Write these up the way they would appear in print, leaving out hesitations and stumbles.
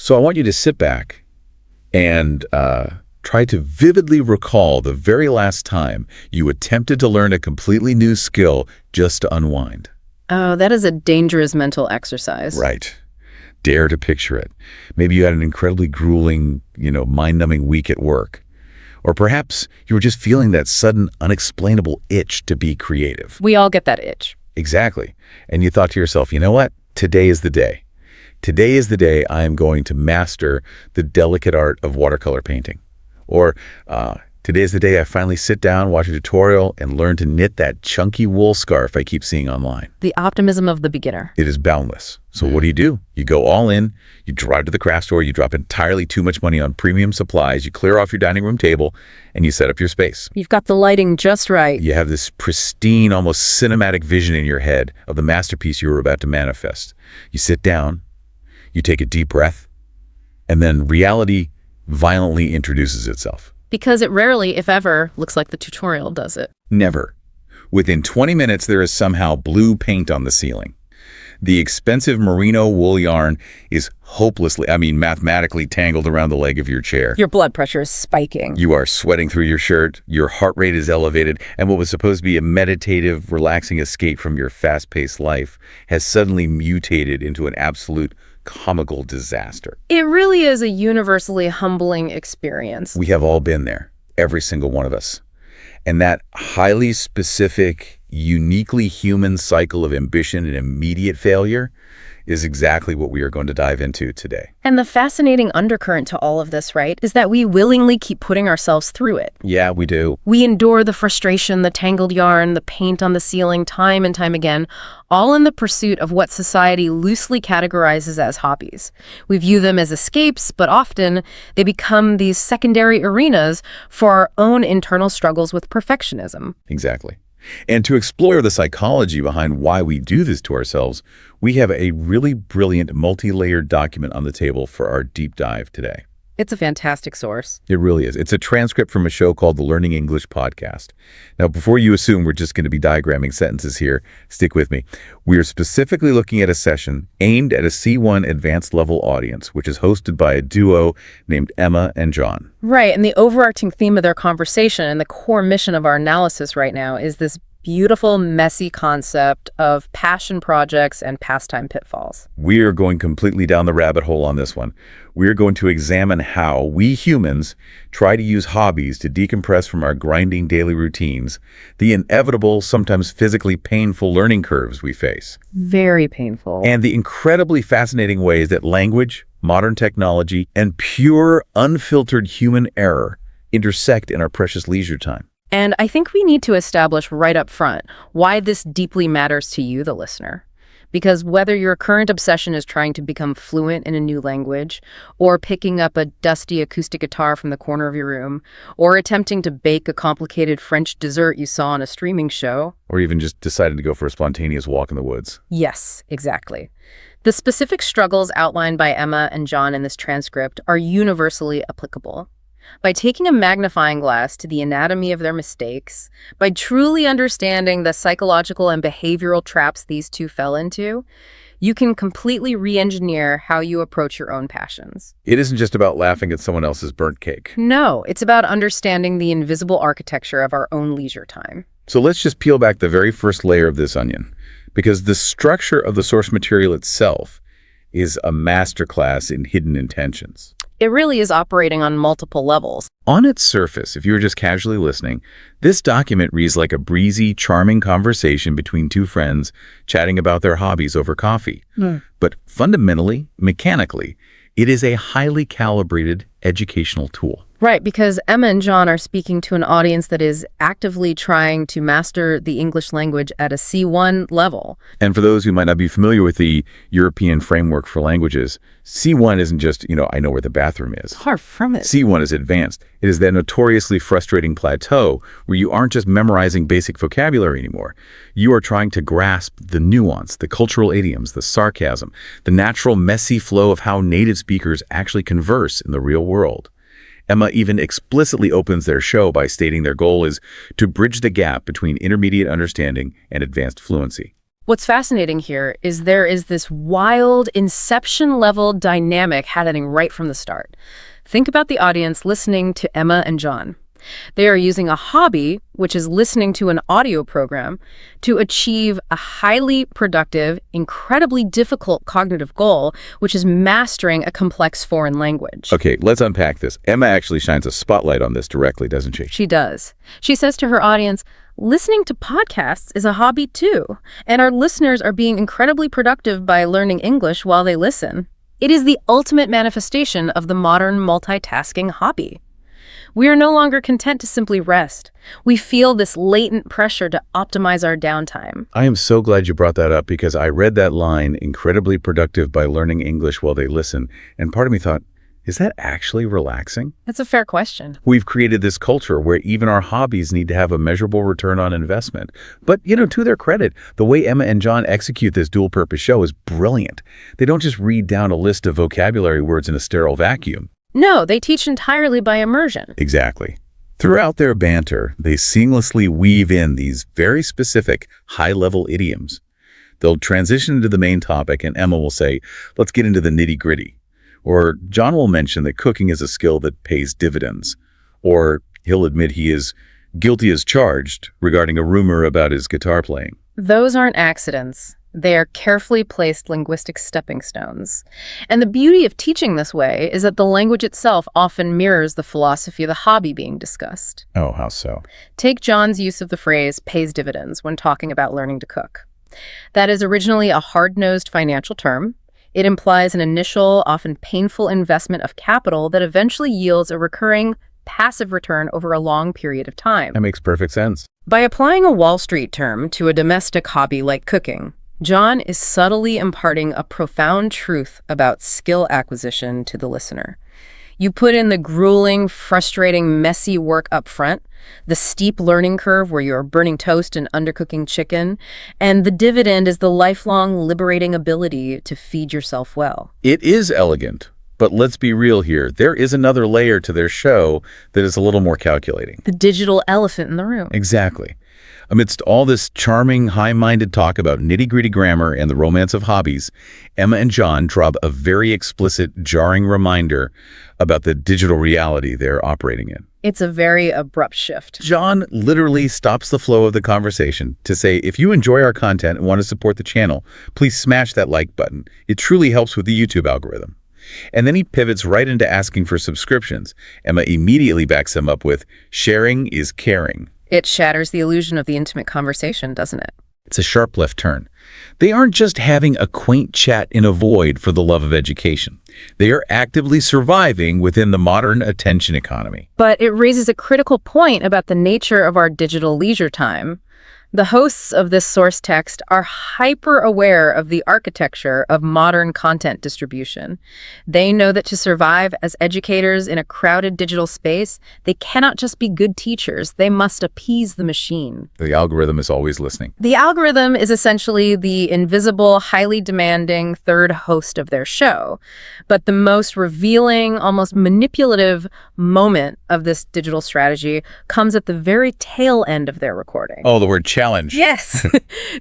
So I want you to sit back and try to vividly recall the very last time you attempted to learn a completely new skill just to unwind. Oh, that is a dangerous mental exercise. Right. Dare to picture it. Maybe you had an incredibly grueling, mind-numbing week at work. Or perhaps you were just feeling that sudden, unexplainable itch to be creative. We all get that itch. Exactly. And you thought to yourself, you know what? Today is the day. Today is the day I am going to master the delicate art of watercolor painting. Or today is the day I finally sit down, watch a tutorial, and learn to knit that chunky wool scarf I keep seeing online. The optimism of the beginner. It is boundless. So what do? You go all in, you drive to the craft store, you drop entirely too much money on premium supplies, you clear off your dining room table, and you set up your space. You've got the lighting just right. You have this pristine, almost cinematic vision in your head of the masterpiece you were about to manifest. You sit down, you take a deep breath, and then reality violently introduces itself. Because it rarely, if ever, looks like the tutorial does it. Never. Within 20 minutes, there is somehow blue paint on the ceiling. The expensive merino wool yarn is mathematically tangled around the leg of your chair. Your blood pressure is spiking. You are sweating through your shirt, your heart rate is elevated, and what was supposed to be a meditative, relaxing escape from your fast-paced life has suddenly mutated into an absolute comical disaster. It really is a universally humbling experience. We have all been there, every single one of us. And that highly specific, uniquely human cycle of ambition and immediate failure is exactly what we are going to dive into today. And the fascinating undercurrent to all of this, right, is that we willingly keep putting ourselves through it. Yeah, we do. We endure the frustration, the tangled yarn, the paint on the ceiling time and time again, all in the pursuit of what society loosely categorizes as hobbies. We view them as escapes, but often they become these secondary arenas for our own internal struggles with perfectionism. Exactly. And to explore the psychology behind why we do this to ourselves, we have a really brilliant multi-layered document on the table for our deep dive today. It's a fantastic source. It really is. It's a transcript from a show called the Learning English Podcast. Now, before you assume we're just going to be diagramming sentences here, stick with me. We are specifically looking at a session aimed at a C1 advanced level audience, which is hosted by a duo named Emma and John. Right, and the overarching theme of their conversation and the core mission of our analysis right now is this beautiful, messy concept of passion projects and pastime pitfalls. We are going completely down the rabbit hole on this one. We are going to examine how we humans try to use hobbies to decompress from our grinding daily routines, the inevitable, sometimes physically painful learning curves we face. Very painful. And the incredibly fascinating ways that language, modern technology, and pure, unfiltered human error intersect in our precious leisure time. And I think we need to establish right up front why this deeply matters to you, the listener. Because whether your current obsession is trying to become fluent in a new language, or picking up a dusty acoustic guitar from the corner of your room, or attempting to bake a complicated French dessert you saw on a streaming show, or even just decided to go for a spontaneous walk in the woods. Yes, exactly. The specific struggles outlined by Emma and John in this transcript are universally applicable. By taking a magnifying glass to the anatomy of their mistakes, by truly understanding the psychological and behavioral traps these two fell into, you can completely re-engineer how you approach your own passions. It isn't just about laughing at someone else's burnt cake. No, it's about understanding the invisible architecture of our own leisure time. So let's just peel back the very first layer of this onion, because the structure of the source material itself is a masterclass in hidden intentions. It really is operating on multiple levels. On its surface, if you were just casually listening, this document reads like a breezy, charming conversation between two friends chatting about their hobbies over coffee. But fundamentally, mechanically, it is a highly calibrated educational tool. Right, because Emma and John are speaking to an audience that is actively trying to master the English language at a C1 level. And for those who might not be familiar with the European framework for languages, C1 isn't just, I know where the bathroom is. Far from it. C1 is advanced. It is that notoriously frustrating plateau where you aren't just memorizing basic vocabulary anymore. You are trying to grasp the nuance, the cultural idioms, the sarcasm, the natural messy flow of how native speakers actually converse in the real world. Emma even explicitly opens their show by stating their goal is to bridge the gap between intermediate understanding and advanced fluency. What's fascinating here is there is this wild inception-level dynamic happening right from the start. Think about the audience listening to Emma and John. They are using a hobby, which is listening to an audio program, to achieve a highly productive, incredibly difficult cognitive goal, which is mastering a complex foreign language. Okay, let's unpack this. Emma actually shines a spotlight on this directly, doesn't she? She does. She says to her audience, listening to podcasts is a hobby too, and our listeners are being incredibly productive by learning English while they listen. It is the ultimate manifestation of the modern multitasking hobby. We are no longer content to simply rest. We feel this latent pressure to optimize our downtime. I am so glad you brought that up because I read that line, incredibly productive by learning English while they listen, and part of me thought, is that actually relaxing? That's a fair question. We've created this culture where even our hobbies need to have a measurable return on investment. But, to their credit, the way Emma and John execute this dual-purpose show is brilliant. They don't just read down a list of vocabulary words in a sterile vacuum. No, they teach entirely by immersion. Exactly. Throughout their banter, they seamlessly weave in these very specific, high-level idioms. They'll transition into the main topic, and Emma will say, let's get into the nitty-gritty. Or John will mention that cooking is a skill that pays dividends. Or he'll admit he is guilty as charged regarding a rumor about his guitar playing. Those aren't accidents. They are carefully placed linguistic stepping stones. And the beauty of teaching this way is that the language itself often mirrors the philosophy of the hobby being discussed. Oh, how so? Take John's use of the phrase pays dividends when talking about learning to cook. That is originally a hard-nosed financial term. It implies an initial, often painful investment of capital that eventually yields a recurring, passive return over a long period of time. That makes perfect sense. By applying a Wall Street term to a domestic hobby like cooking, John is subtly imparting a profound truth about skill acquisition to the listener. You put in the grueling, frustrating, messy work up front, the steep learning curve where you're burning toast and undercooking chicken, and the dividend is the lifelong liberating ability to feed yourself well. It is elegant, but let's be real here. There is another layer to their show that is a little more calculating. The digital elephant in the room. Exactly. Amidst all this charming, high-minded talk about nitty-gritty grammar and the romance of hobbies, Emma and John drop a very explicit, jarring reminder about the digital reality they're operating in. It's a very abrupt shift. John literally stops the flow of the conversation to say, if you enjoy our content and want to support the channel, please smash that like button. It truly helps with the YouTube algorithm. And then he pivots right into asking for subscriptions. Emma immediately backs him up with, sharing is caring. It shatters the illusion of the intimate conversation, doesn't it? It's a sharp left turn. They aren't just having a quaint chat in a void for the love of education. They are actively surviving within the modern attention economy. But it raises a critical point about the nature of our digital leisure time. The hosts of this source text are hyper-aware of the architecture of modern content distribution. They know that to survive as educators in a crowded digital space, they cannot just be good teachers. They must appease the machine. The algorithm is always listening. The algorithm is essentially the invisible, highly demanding third host of their show. But the most revealing, almost manipulative moment of this digital strategy comes at the very tail end of their recording. Oh, the word challenge. Yes.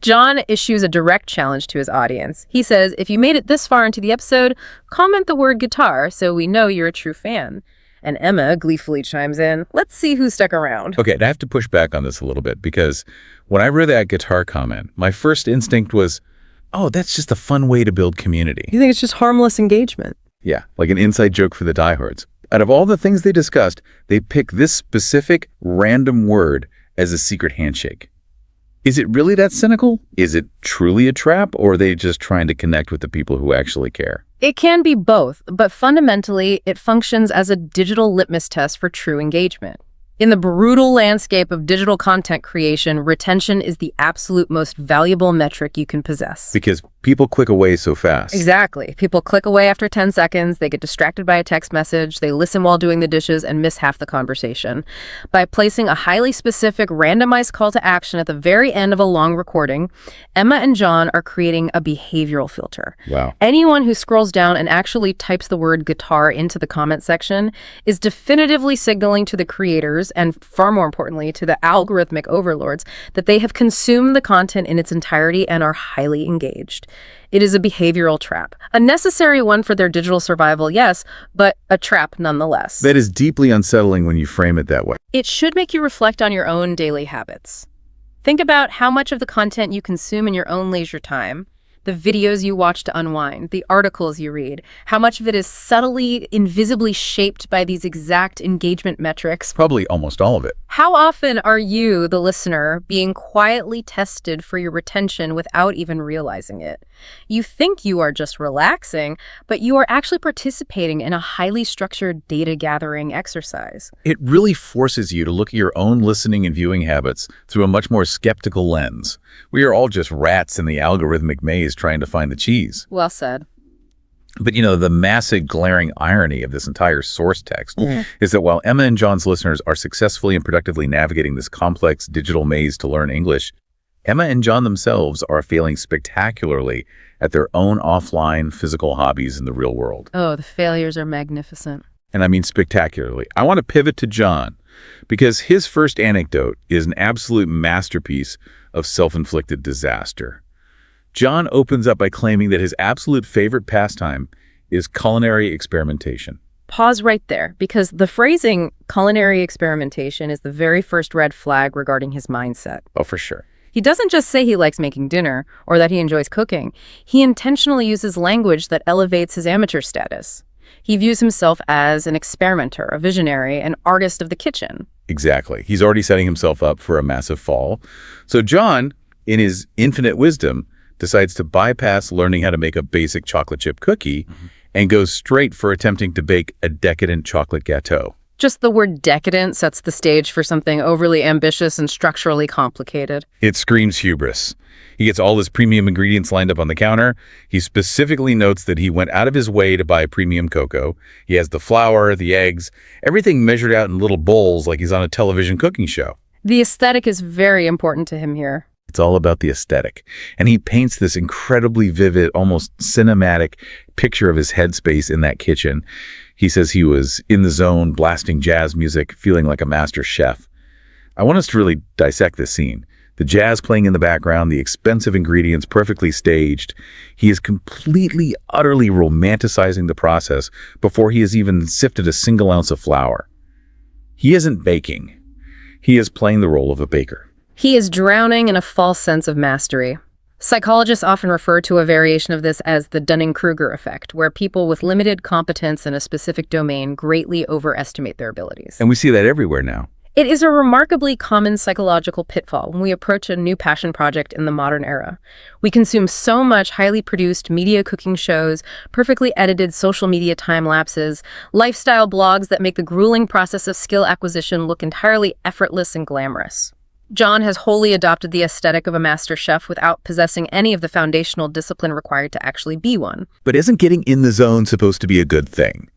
John issues a direct challenge to his audience. He says, if you made it this far into the episode, comment the word guitar so we know you're a true fan. And Emma gleefully chimes in, let's see who stuck around. Okay, I have to push back on this a little bit because when I read that guitar comment, my first instinct was, oh, that's just a fun way to build community. You think it's just harmless engagement? Yeah, like an inside joke for the diehards. Out of all the things they discussed, they pick this specific random word as a secret handshake. Is it really that cynical? Is it truly a trap, or are they just trying to connect with the people who actually care? It can be both, but fundamentally, it functions as a digital litmus test for true engagement. In the brutal landscape of digital content creation, retention is the absolute most valuable metric you can possess. Because People click away so fast. Exactly. People click away after 10 seconds, they get distracted by a text message, they listen while doing the dishes and miss half the conversation. By placing a highly specific, randomized call to action at the very end of a long recording, Emma and John are creating a behavioral filter. Wow. Anyone who scrolls down and actually types the word guitar into the comment section is definitively signaling to the creators, and far more importantly, to the algorithmic overlords, that they have consumed the content in its entirety and are highly engaged. It is a behavioral trap. A necessary one for their digital survival, yes, but a trap nonetheless. That is deeply unsettling when you frame it that way. It should make you reflect on your own daily habits. Think about how much of the content you consume in your own leisure time, the videos you watch to unwind, the articles you read, how much of it is subtly, invisibly shaped by these exact engagement metrics. Probably almost all of it. How often are you, the listener, being quietly tested for your retention without even realizing it? You think you are just relaxing, but you are actually participating in a highly structured data-gathering exercise. It really forces you to look at your own listening and viewing habits through a much more skeptical lens. We are all just rats in the algorithmic maze trying to find the cheese. Well said. But, the massive glaring irony of this entire source text is that while Emma and John's listeners are successfully and productively navigating this complex digital maze to learn English, Emma and John themselves are failing spectacularly at their own offline physical hobbies in the real world. Oh, the failures are magnificent. And I mean spectacularly. I want to pivot to John, because his first anecdote is an absolute masterpiece of self-inflicted disaster. John opens up by claiming that his absolute favorite pastime is culinary experimentation. Pause right there, because the phrasing culinary experimentation is the very first red flag regarding his mindset. Oh, for sure. He doesn't just say he likes making dinner or that he enjoys cooking. He intentionally uses language that elevates his amateur status. He views himself as an experimenter, a visionary, an artist of the kitchen. Exactly. He's already setting himself up for a massive fall. So John, in his infinite wisdom, decides to bypass learning how to make a basic chocolate chip cookie and goes straight for attempting to bake a decadent chocolate gâteau. Just the word decadent sets the stage for something overly ambitious and structurally complicated. It screams hubris. He gets all his premium ingredients lined up on the counter. He specifically notes that he went out of his way to buy premium cocoa. He has the flour, the eggs, everything measured out in little bowls like he's on a television cooking show. The aesthetic is very important to him here. It's all about the aesthetic. And he paints this incredibly vivid, almost cinematic picture of his headspace in that kitchen. He says he was in the zone, blasting jazz music, feeling like a master chef. I want us to really dissect this scene. The jazz playing in the background, the expensive ingredients perfectly staged. He is completely, utterly romanticizing the process before he has even sifted a single ounce of flour. He isn't baking. He is playing the role of a baker. He is drowning in a false sense of mastery. Psychologists often refer to a variation of this as the Dunning-Kruger effect, where people with limited competence in a specific domain greatly overestimate their abilities. And we see that everywhere now. It is a remarkably common psychological pitfall when we approach a new passion project in the modern era. We consume so much highly produced media cooking shows, perfectly edited social media time lapses, lifestyle blogs that make the grueling process of skill acquisition look entirely effortless and glamorous. John has wholly adopted the aesthetic of a master chef without possessing any of the foundational discipline required to actually be one. But isn't getting in the zone supposed to be a good thing?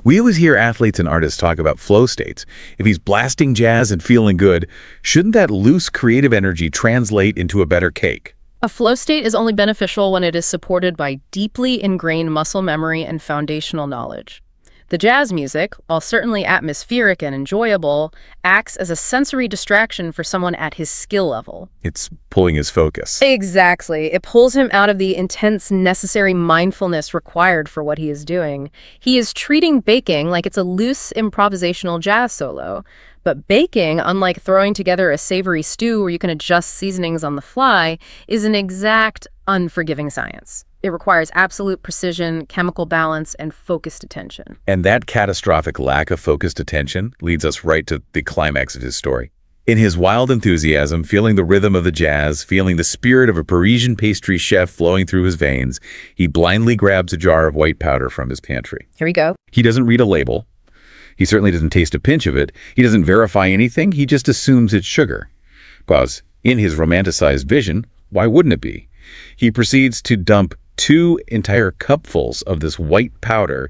We always hear athletes and artists talk about flow states. If he's blasting jazz and feeling good, shouldn't that loose creative energy translate into a better cake? A flow state is only beneficial when it is supported by deeply ingrained muscle memory and foundational knowledge. The jazz music, while certainly atmospheric and enjoyable, acts as a sensory distraction for someone at his skill level. It's pulling his focus. Exactly. It pulls him out of the intense, necessary mindfulness required for what he is doing. He is treating baking like it's a loose, improvisational jazz solo. But baking, unlike throwing together a savory stew where you can adjust seasonings on the fly, is an exact, unforgiving science. It requires absolute precision, chemical balance, and focused attention. And that catastrophic lack of focused attention leads us right to the climax of his story. In his wild enthusiasm, feeling the rhythm of the jazz, feeling the spirit of a Parisian pastry chef flowing through his veins, he blindly grabs a jar of white powder from his pantry. Here we go. He doesn't read a label. He certainly doesn't taste a pinch of it. He doesn't verify anything. He just assumes it's sugar. Because in his romanticized vision, why wouldn't it be? He proceeds to dump 2 entire cupfuls of this white powder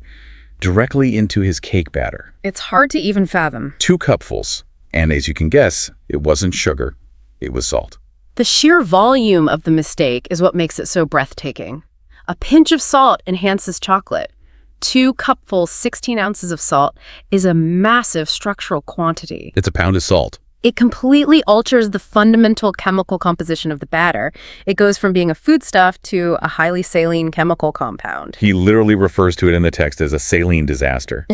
directly into his cake batter. It's hard to even fathom. 2 cupfuls. And as you can guess, it wasn't sugar, it was salt. The sheer volume of the mistake is what makes it so breathtaking. A pinch of salt enhances chocolate. 2 cupfuls, 16 ounces of salt, is a massive structural quantity. It's a pound of salt. It completely alters the fundamental chemical composition of the batter. It goes from being a foodstuff to a highly saline chemical compound. He literally refers to it in the text as a saline disaster.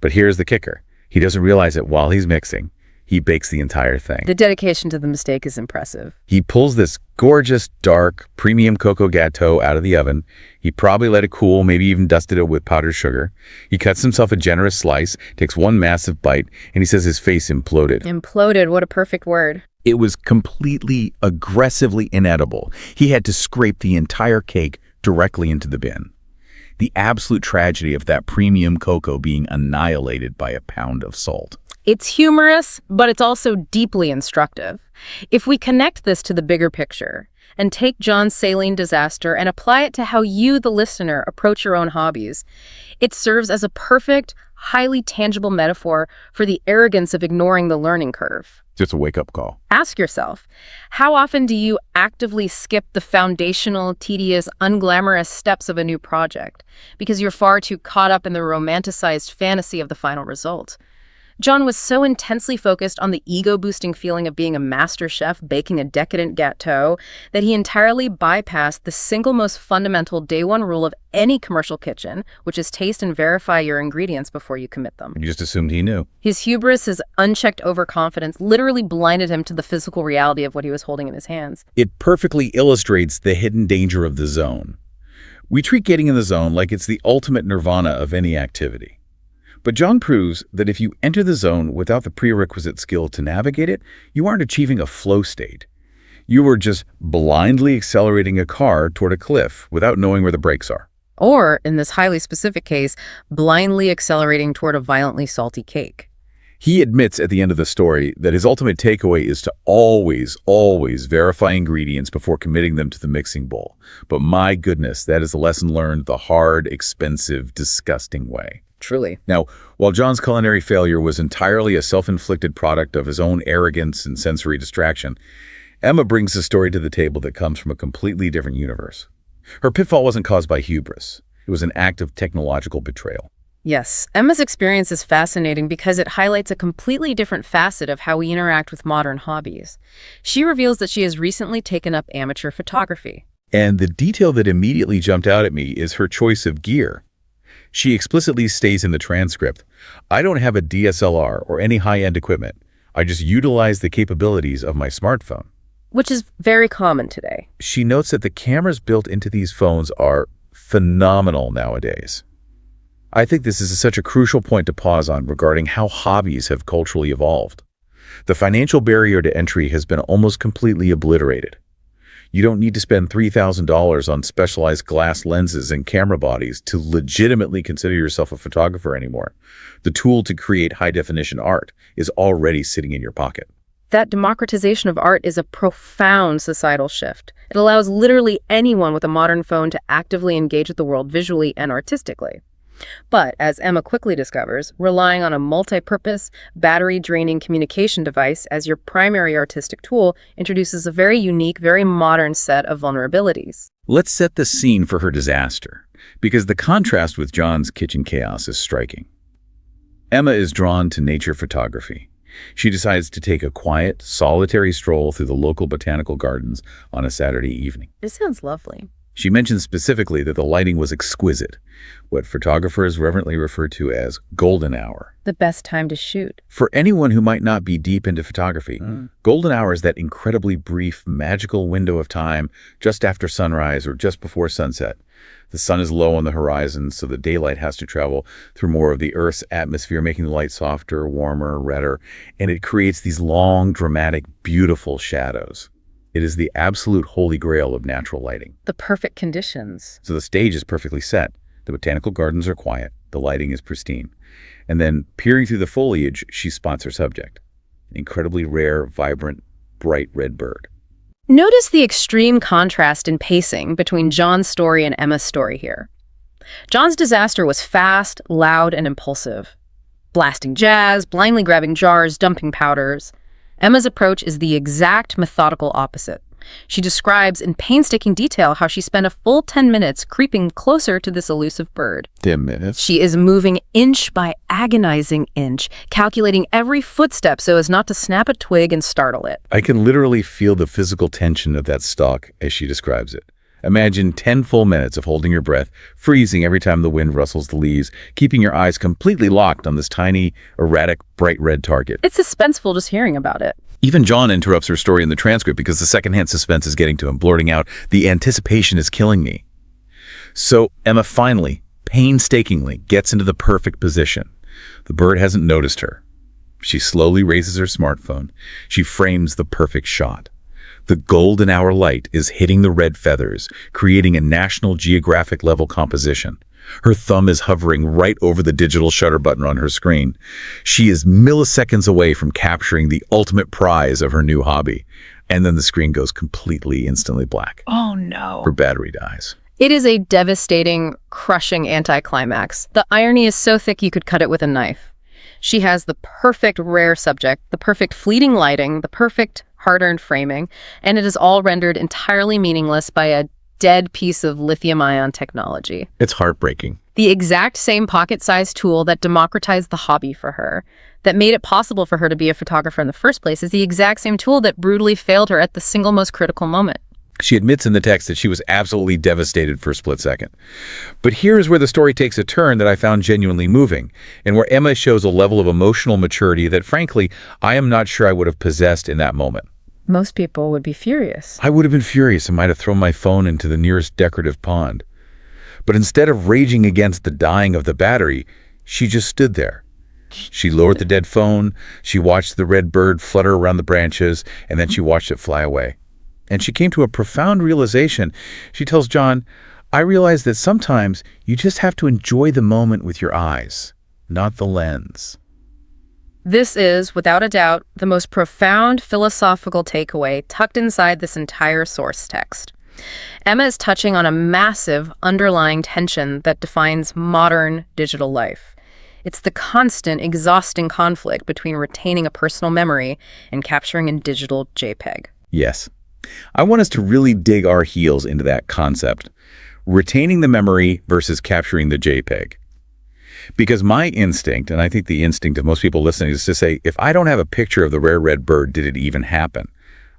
But here's the kicker. He doesn't realize it while he's mixing. He bakes the entire thing. The dedication to the mistake is impressive. He pulls this gorgeous, dark, premium cocoa gâteau out of the oven. He probably let it cool, maybe even dusted it with powdered sugar. He cuts himself a generous slice, takes one massive bite, and he says his face imploded. Imploded, what a perfect word. It was completely, aggressively inedible. He had to scrape the entire cake directly into the bin. The absolute tragedy of that premium cocoa being annihilated by a pound of salt. It's humorous, but it's also deeply instructive. If we connect this to the bigger picture and take John's saline disaster and apply it to how you, the listener, approach your own hobbies, it serves as a perfect, highly tangible metaphor for the arrogance of ignoring the learning curve. Just a wake-up call. Ask yourself, how often do you actively skip the foundational, tedious, unglamorous steps of a new project because you're far too caught up in the romanticized fantasy of the final result? John was so intensely focused on the ego-boosting feeling of being a master chef baking a decadent gâteau that he entirely bypassed the single most fundamental day-one rule of any commercial kitchen, which is taste and verify your ingredients before you commit them. You just assumed he knew. His hubris, his unchecked overconfidence, literally blinded him to the physical reality of what he was holding in his hands. It perfectly illustrates the hidden danger of the zone. We treat getting in the zone like it's the ultimate nirvana of any activity. But John proves that if you enter the zone without the prerequisite skill to navigate it, you aren't achieving a flow state. You are just blindly accelerating a car toward a cliff without knowing where the brakes are. Or, in this highly specific case, blindly accelerating toward a violently salty cake. He admits at the end of the story that his ultimate takeaway is to always verify ingredients before committing them to the mixing bowl. But my goodness, that is a lesson learned the hard, expensive, disgusting way. Truly. Now, while John's culinary failure was entirely a self-inflicted product of his own arrogance and sensory distraction, Emma brings a story to the table that comes from a completely different universe. Her pitfall wasn't caused by hubris. It was an act of technological betrayal. Yes, Emma's experience is fascinating because it highlights a completely different facet of how we interact with modern hobbies. She reveals that she has recently taken up amateur photography. And the detail that immediately jumped out at me is her choice of gear. She explicitly states in the transcript, "I don't have a DSLR or any high-end equipment. I just utilize the capabilities of my smartphone." Which is very common today. She notes that the cameras built into these phones are phenomenal nowadays. I think this is such a crucial point to pause on regarding how hobbies have culturally evolved. The financial barrier to entry has been almost completely obliterated. You don't need to spend $3,000 on specialized glass lenses and camera bodies to legitimately consider yourself a photographer anymore. The tool to create high-definition art is already sitting in your pocket. That democratization of art is a profound societal shift. It allows literally anyone with a modern phone to actively engage with the world visually and artistically. But, as Emma quickly discovers, relying on a multi-purpose, battery-draining communication device as your primary artistic tool introduces a very unique, very modern set of vulnerabilities. Let's set the scene for her disaster, because the contrast with John's kitchen chaos is striking. Emma is drawn to nature photography. She decides to take a quiet, solitary stroll through the local botanical gardens on a Saturday evening. This sounds lovely. She mentions specifically that the lighting was exquisite, what photographers reverently refer to as golden hour. The best time to shoot. For anyone who might not be deep into photography, golden hour is that incredibly brief, magical window of time just after sunrise or just before sunset. The sun is low on the horizon, so the daylight has to travel through more of the Earth's atmosphere, making the light softer, warmer, redder, and it creates these long, dramatic, beautiful shadows. It is the absolute holy grail of natural lighting. The perfect conditions. So the stage is perfectly set. The botanical gardens are quiet. The lighting is pristine. And then, peering through the foliage, she spots her subject. An incredibly rare, vibrant, bright red bird. Notice the extreme contrast in pacing between John's story and Emma's story here. John's disaster was fast, loud, and impulsive. Blasting jazz, blindly grabbing jars, dumping powders. Emma's approach is the exact methodical opposite. She describes in painstaking detail how she spent a full 10 minutes creeping closer to this elusive bird. 10 minutes? She is moving inch by agonizing inch, calculating every footstep so as not to snap a twig and startle it. I can literally feel the physical tension of that stalk as she describes it. Imagine 10 full minutes of holding your breath, freezing every time the wind rustles the leaves, keeping your eyes completely locked on this tiny, erratic, bright red target. It's suspenseful just hearing about it. Even John interrupts her story in the transcript because the secondhand suspense is getting to him, blurting out, "The anticipation is killing me." So Emma finally, painstakingly, gets into the perfect position. The bird hasn't noticed her. She slowly raises her smartphone. She frames the perfect shot. The golden hour light is hitting the red feathers, creating a National Geographic-level composition. Her thumb is hovering right over the digital shutter button on her screen. She is milliseconds away from capturing the ultimate prize of her new hobby. And then the screen goes completely, instantly black. Oh no. Her battery dies. It is a devastating, crushing anticlimax. The irony is so thick you could cut it with a knife. She has the perfect rare subject, the perfect fleeting lighting, the perfect hard-earned framing, and it is all rendered entirely meaningless by a dead piece of lithium-ion technology. It's heartbreaking. The exact same pocket-sized tool that democratized the hobby for her, that made it possible for her to be a photographer in the first place, is the exact same tool that brutally failed her at the single most critical moment. She admits in the text that she was absolutely devastated for a split second. But here's where the story takes a turn that I found genuinely moving, and where Emma shows a level of emotional maturity that, frankly, I am not sure I would have possessed in that moment. Most people would be furious. I would have been furious and might have thrown my phone into the nearest decorative pond. But instead of raging against the dying of the battery, she just stood there. She lowered the dead phone, she watched the red bird flutter around the branches, and then she watched it fly away. And she came to a profound realization. She tells John, "I realize that sometimes you just have to enjoy the moment with your eyes, not the lens." This is, without a doubt, the most profound philosophical takeaway tucked inside this entire source text. Emma is touching on a massive underlying tension that defines modern digital life. It's the constant, exhausting conflict between retaining a personal memory and capturing a digital JPEG. Yes. I want us to really dig our heels into that concept. Retaining the memory versus capturing the JPEG. Because my instinct, and I think the instinct of most people listening, is to say, if I don't have a picture of the rare red bird, did it even happen?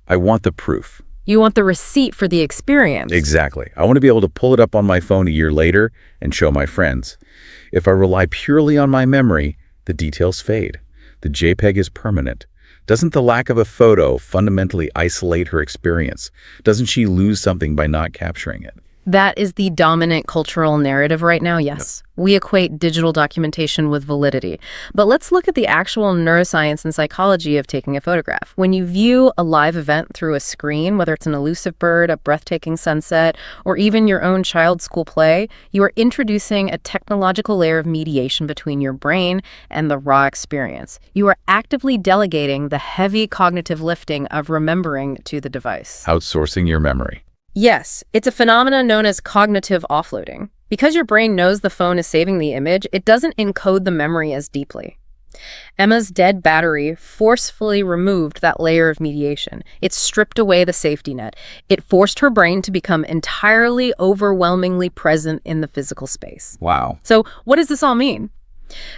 I want the proof. You want the receipt for the experience. Exactly. I want to be able to pull it up on my phone a year later and show my friends. If I rely purely on my memory, the details fade. The JPEG is permanent. Doesn't the lack of a photo fundamentally isolate her experience? Doesn't she lose something by not capturing it? That is the dominant cultural narrative right now, yes. Yep. We equate digital documentation with validity. But let's look at the actual neuroscience and psychology of taking a photograph. When you view a live event through a screen, whether it's an elusive bird, a breathtaking sunset, or even your own child's school play, you are introducing a technological layer of mediation between your brain and the raw experience. You are actively delegating the heavy cognitive lifting of remembering to the device. Outsourcing your memory. Yes, it's a phenomenon known as cognitive offloading. Because your brain knows the phone is saving the image, it doesn't encode the memory as deeply. Emma's dead battery forcefully removed that layer of mediation. It stripped away the safety net. It forced her brain to become entirely, overwhelmingly present in the physical space. Wow. So what does this all mean?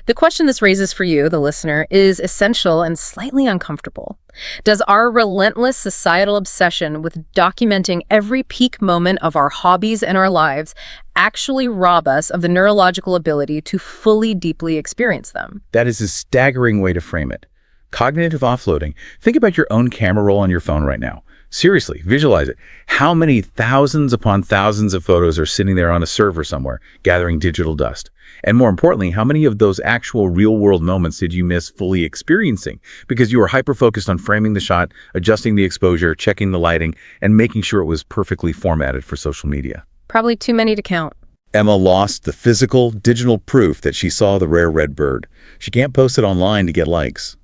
The question this raises for you, the listener, is essential and slightly uncomfortable. Does our relentless societal obsession with documenting every peak moment of our hobbies and our lives actually rob us of the neurological ability to fully, deeply experience them? That is a staggering way to frame it. Cognitive offloading. Think about your own camera roll on your phone right now. Seriously, visualize it. How many thousands upon thousands of photos are sitting there on a server somewhere, gathering digital dust? And more importantly, how many of those actual real-world moments did you miss fully experiencing because you were hyper-focused on framing the shot, adjusting the exposure, checking the lighting, and making sure it was perfectly formatted for social media? Probably too many to count. Emma lost the physical, digital proof that she saw the rare red bird. She can't post it online to get likes.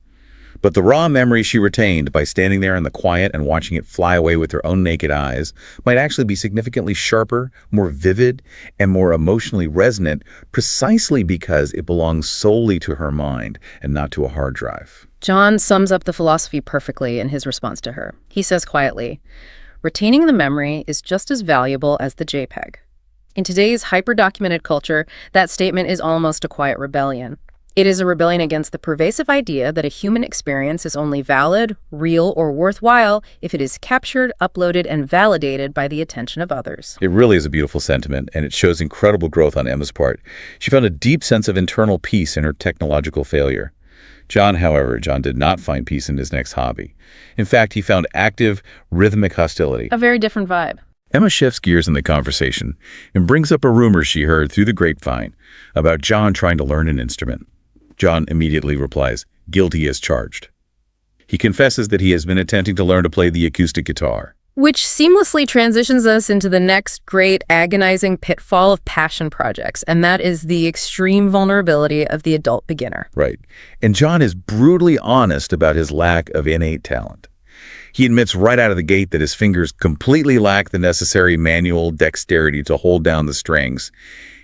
But the raw memory she retained by standing there in the quiet and watching it fly away with her own naked eyes might actually be significantly sharper, more vivid, and more emotionally resonant precisely because it belongs solely to her mind and not to a hard drive. John sums up the philosophy perfectly in his response to her. He says quietly, retaining the memory is just as valuable as the JPEG. In today's hyper-documented culture, that statement is almost a quiet rebellion. It is a rebellion against the pervasive idea that a human experience is only valid, real, or worthwhile if it is captured, uploaded, and validated by the attention of others. It really is a beautiful sentiment, and it shows incredible growth on Emma's part. She found a deep sense of internal peace in her technological failure. John did not find peace in his next hobby. In fact, he found active, rhythmic hostility. A very different vibe. Emma shifts gears in the conversation and brings up a rumor she heard through the grapevine about John trying to learn an instrument. John immediately replies, guilty as charged. He confesses that he has been attempting to learn to play the acoustic guitar. Which seamlessly transitions us into the next great agonizing pitfall of passion projects, and that is the extreme vulnerability of the adult beginner. Right. And John is brutally honest about his lack of innate talent. He admits right out of the gate that his fingers completely lack the necessary manual dexterity to hold down the strings.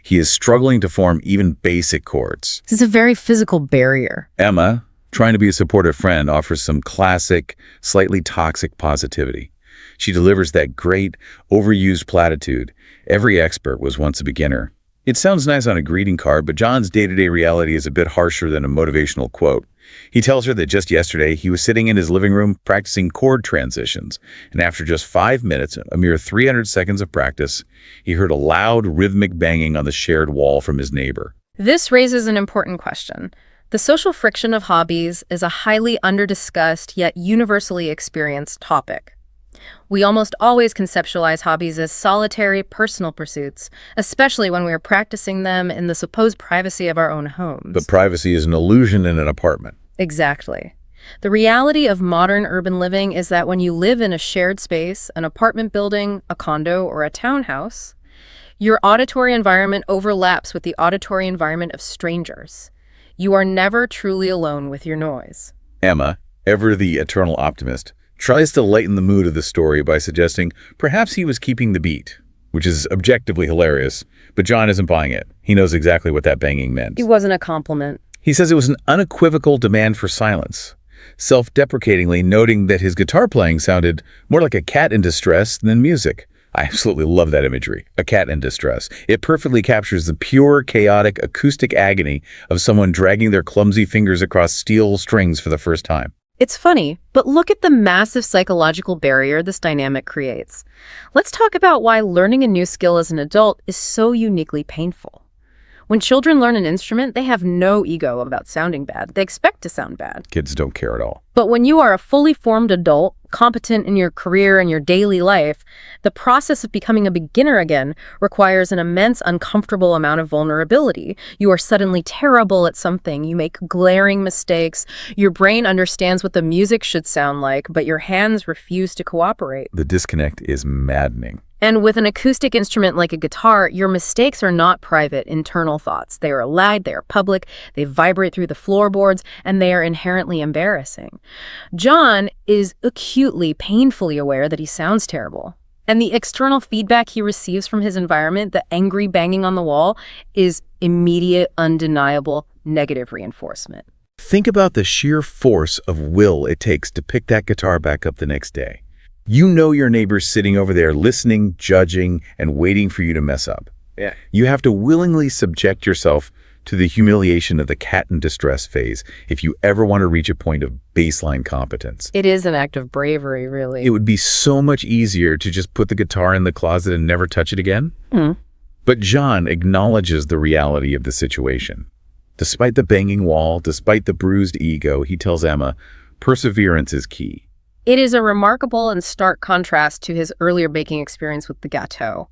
He is struggling to form even basic chords. This is a very physical barrier. Emma, trying to be a supportive friend, offers some classic, slightly toxic positivity. She delivers that great, overused platitude, every expert was once a beginner. It sounds nice on a greeting card, but John's day-to-day reality is a bit harsher than a motivational quote. He tells her that just yesterday he was sitting in his living room practicing chord transitions, and after just 5 minutes, a mere 300 seconds of practice, he heard a loud, rhythmic banging on the shared wall from his neighbor. This raises an important question. The social friction of hobbies is a highly under-discussed yet universally experienced topic. We almost always conceptualize hobbies as solitary, personal pursuits, especially when we are practicing them in the supposed privacy of our own homes. But privacy is an illusion in an apartment. Exactly. The reality of modern urban living is that when you live in a shared space, an apartment building, a condo, or a townhouse, your auditory environment overlaps with the auditory environment of strangers. You are never truly alone with your noise. Emma, ever the eternal optimist, tries to lighten the mood of the story by suggesting perhaps he was keeping the beat, which is objectively hilarious, but John isn't buying it. He knows exactly what that banging meant. It wasn't a compliment. He says it was an unequivocal demand for silence, self-deprecatingly noting that his guitar playing sounded more like a cat in distress than music. I absolutely love that imagery, a cat in distress. It perfectly captures the pure, chaotic, acoustic agony of someone dragging their clumsy fingers across steel strings for the first time. It's funny, but look at the massive psychological barrier this dynamic creates. Let's talk about why learning a new skill as an adult is so uniquely painful. When children learn an instrument, they have no ego about sounding bad. They expect to sound bad. Kids don't care at all. But when you are a fully formed adult, competent in your career and your daily life, the process of becoming a beginner again requires an immense, uncomfortable amount of vulnerability. You are suddenly terrible at something. You make glaring mistakes. Your brain understands what the music should sound like, but your hands refuse to cooperate. The disconnect is maddening. And with an acoustic instrument like a guitar, your mistakes are not private, internal thoughts. They are loud, they are public, they vibrate through the floorboards, and they are inherently embarrassing. John is acutely, painfully aware that he sounds terrible. And the external feedback he receives from his environment, the angry banging on the wall, is immediate, undeniable, negative reinforcement. Think about the sheer force of will it takes to pick that guitar back up the next day. You know your neighbor's sitting over there listening, judging, and waiting for you to mess up. Yeah. You have to willingly subject yourself to the humiliation of the cat in distress phase if you ever want to reach a point of baseline competence. It is an act of bravery, really. It would be so much easier to just put the guitar in the closet and never touch it again. But John acknowledges the reality of the situation. Despite the banging wall, despite the bruised ego, he tells Emma, perseverance is key. It is a remarkable and stark contrast to his earlier baking experience with the gâteau.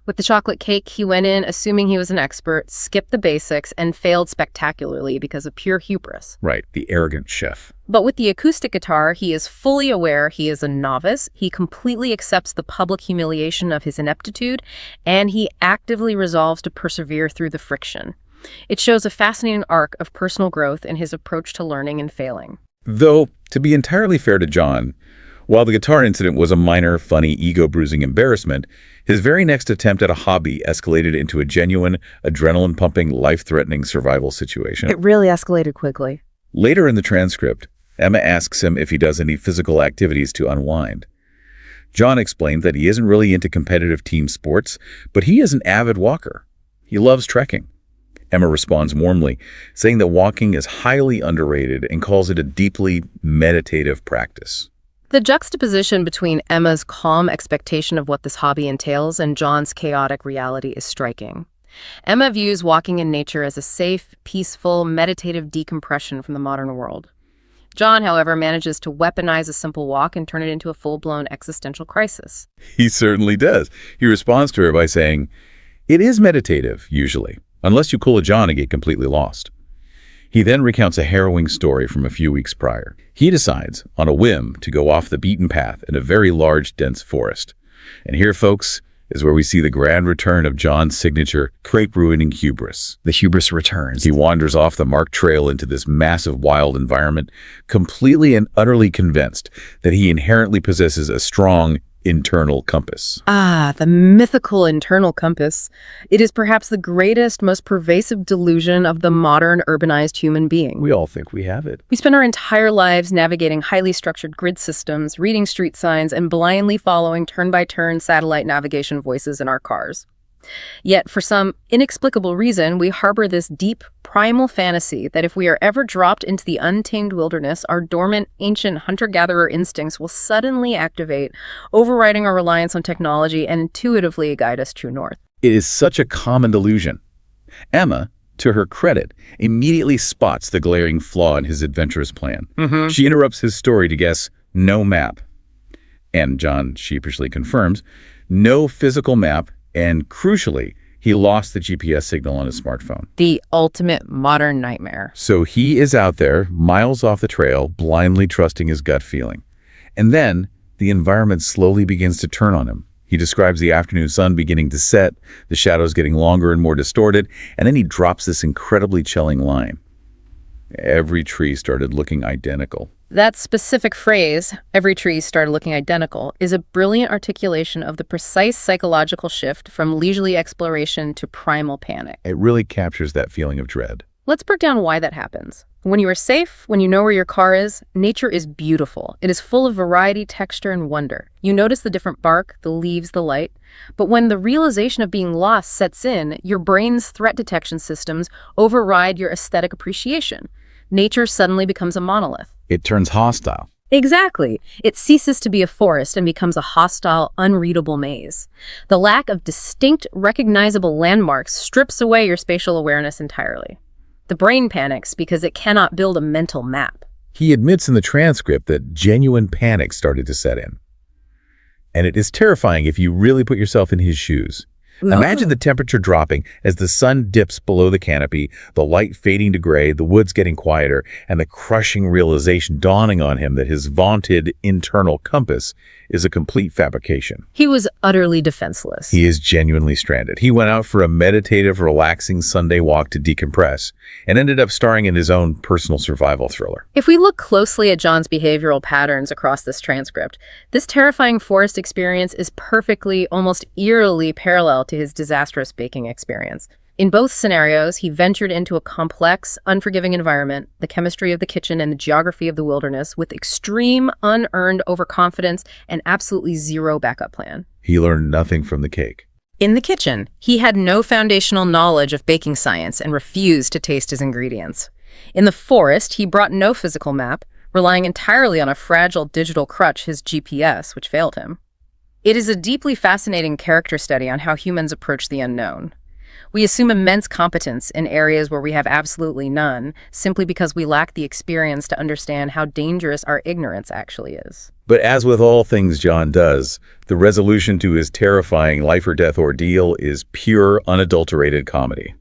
With the chocolate cake, he went in assuming he was an expert, skipped the basics, and failed spectacularly because of pure hubris. Right, the arrogant chef. But with the acoustic guitar, he is fully aware he is a novice, he completely accepts the public humiliation of his ineptitude, and he actively resolves to persevere through the friction. It shows a fascinating arc of personal growth in his approach to learning and failing. Though, to be entirely fair to John, while the guitar incident was a minor, funny, ego-bruising embarrassment, his very next attempt at a hobby escalated into a genuine, adrenaline-pumping, life-threatening survival situation. It really escalated quickly. Later in the transcript, Emma asks him if he does any physical activities to unwind. John explained that he isn't really into competitive team sports, but he is an avid walker. He loves trekking. Emma responds warmly, saying that walking is highly underrated and calls it a deeply meditative practice. The juxtaposition between Emma's calm expectation of what this hobby entails and John's chaotic reality is striking. Emma views walking in nature as a safe, peaceful, meditative decompression from the modern world. John, however, manages to weaponize a simple walk and turn it into a full-blown existential crisis. He certainly does. He responds to her by saying, "It is meditative, usually, unless you cool a John and get completely lost." He then recounts a harrowing story from a few weeks prior. He decides, on a whim, to go off the beaten path in a very large, dense forest. And here, folks, is where we see the grand return of John's signature crepe-ruining hubris. The hubris returns. He wanders off the marked trail into this massive wild environment, completely and utterly convinced that he inherently possesses a strong internal compass. Ah, the mythical internal compass. It is perhaps the greatest, most pervasive delusion of the modern urbanized human being. We all think we have it. We spend our entire lives navigating highly structured grid systems, reading street signs, and blindly following turn-by-turn satellite navigation voices in our cars. Yet, for some inexplicable reason, we harbor this deep, primal fantasy that if we are ever dropped into the untamed wilderness, our dormant, ancient hunter-gatherer instincts will suddenly activate, overriding our reliance on technology and intuitively guide us true north. It is such a common delusion. Emma, to her credit, immediately spots the glaring flaw in his adventurous plan. She interrupts his story to guess no map. And John sheepishly confirms, no physical map, and crucially, he lost the GPS signal on his smartphone. The ultimate modern nightmare. So he is out there, miles off the trail, blindly trusting his gut feeling. And then, the environment slowly begins to turn on him. He describes the afternoon sun beginning to set, the shadows getting longer and more distorted, and then he drops this incredibly chilling line. Every tree started looking identical. That specific phrase, every tree started looking identical, is a brilliant articulation of the precise psychological shift from leisurely exploration to primal panic. It really captures that feeling of dread. Let's break down why that happens. When you are safe, when you know where your car is, nature is beautiful. It is full of variety, texture, and wonder. You notice the different bark, the leaves, the light. But when the realization of being lost sets in, your brain's threat detection systems override your aesthetic appreciation. Nature suddenly becomes a monolith. It turns hostile. Exactly. It ceases to be a forest and becomes a hostile, unreadable maze. The lack of distinct, recognizable landmarks strips away your spatial awareness entirely. The brain panics because it cannot build a mental map. He admits in the transcript that genuine panic started to set in. And it is terrifying if you really put yourself in his shoes. Imagine the temperature dropping as the sun dips below the canopy, the light fading to gray, the woods getting quieter, and the crushing realization dawning on him that his vaunted internal compass is a complete fabrication. He was utterly defenseless. He is genuinely stranded. He went out for a meditative, relaxing Sunday walk to decompress and ended up starring in his own personal survival thriller. If we look closely at John's behavioral patterns across this transcript, this terrifying forest experience is perfectly, almost eerily parallel to his disastrous baking experience. In both scenarios, he ventured into a complex, unforgiving environment, the chemistry of the kitchen and the geography of the wilderness, with extreme, unearned overconfidence and absolutely zero backup plan. He learned nothing from the cake. In the kitchen, he had no foundational knowledge of baking science and refused to taste his ingredients. In the forest, he brought no physical map, relying entirely on a fragile digital crutch, his GPS, which failed him. It is a deeply fascinating character study on how humans approach the unknown. We assume immense competence in areas where we have absolutely none, simply because we lack the experience to understand how dangerous our ignorance actually is. But as with all things John does, the resolution to his terrifying life-or-death ordeal is pure, unadulterated comedy.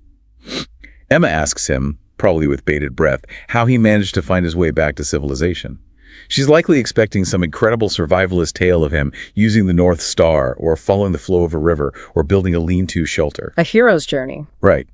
Emma asks him, probably with bated breath, how he managed to find his way back to civilization. She's likely expecting some incredible survivalist tale of him using the North Star, or following the flow of a river, or building a lean-to shelter. A hero's journey. Right.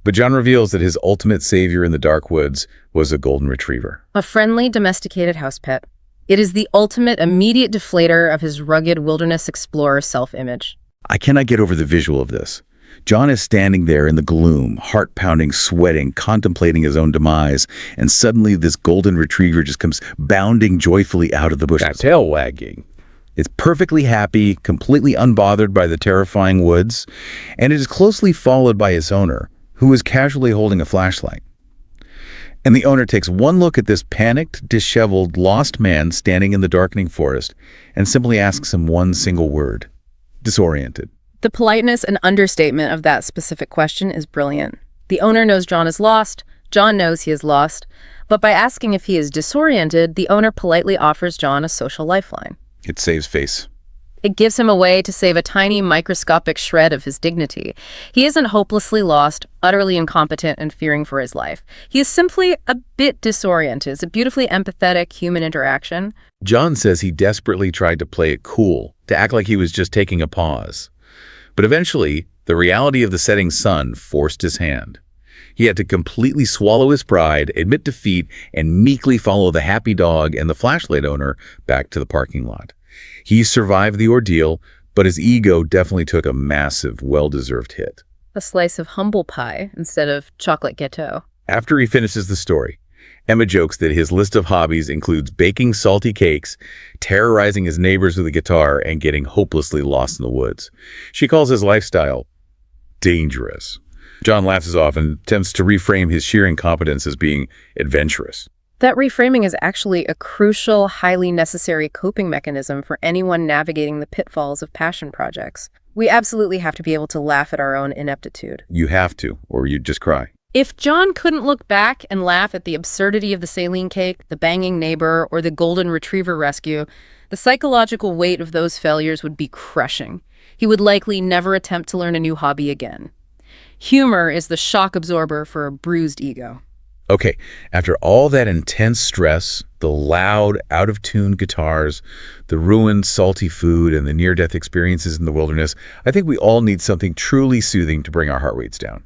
But John reveals that his ultimate savior in the dark woods was a golden retriever. A friendly, domesticated house pet. It is the ultimate immediate deflator of his rugged wilderness explorer self-image. I cannot get over the visual of this. John is standing there in the gloom, heart-pounding, sweating, contemplating his own demise, and suddenly this golden retriever just comes bounding joyfully out of the bushes. Tail wagging. It's perfectly happy, completely unbothered by the terrifying woods, and it is closely followed by its owner, who is casually holding a flashlight. And the owner takes one look at this panicked, disheveled, lost man standing in the darkening forest and simply asks him one single word: disoriented. The politeness and understatement of that specific question is brilliant. The owner knows John is lost, John knows he is lost, but by asking if he is disoriented, the owner politely offers John a social lifeline. It saves face. It gives him a way to save a tiny microscopic shred of his dignity. He isn't hopelessly lost, utterly incompetent, and fearing for his life. He is simply a bit disoriented. It's a beautifully empathetic human interaction. John says he desperately tried to play it cool, to act like he was just taking a pause. But eventually, the reality of the setting sun forced his hand. He had to completely swallow his pride, admit defeat, and meekly follow the happy dog and the flashlight owner back to the parking lot. He survived the ordeal, but his ego definitely took a massive, well-deserved hit. A slice of humble pie instead of chocolate gâteau. After he finishes the story, Emma jokes that his list of hobbies includes baking salty cakes, terrorizing his neighbors with a guitar, and getting hopelessly lost in the woods. She calls his lifestyle dangerous. John laughs it off and attempts to reframe his sheer incompetence as being adventurous. That reframing is actually a crucial, highly necessary coping mechanism for anyone navigating the pitfalls of passion projects. We absolutely have to be able to laugh at our own ineptitude. You have to, or you'd just cry. If John couldn't look back and laugh at the absurdity of the saline cake, the banging neighbor, or the golden retriever rescue, the psychological weight of those failures would be crushing. He would likely never attempt to learn a new hobby again. Humor is the shock absorber for a bruised ego. Okay, after all that intense stress, the loud, out-of-tune guitars, the ruined, salty food, and the near-death experiences in the wilderness, I think we all need something truly soothing to bring our heart rates down.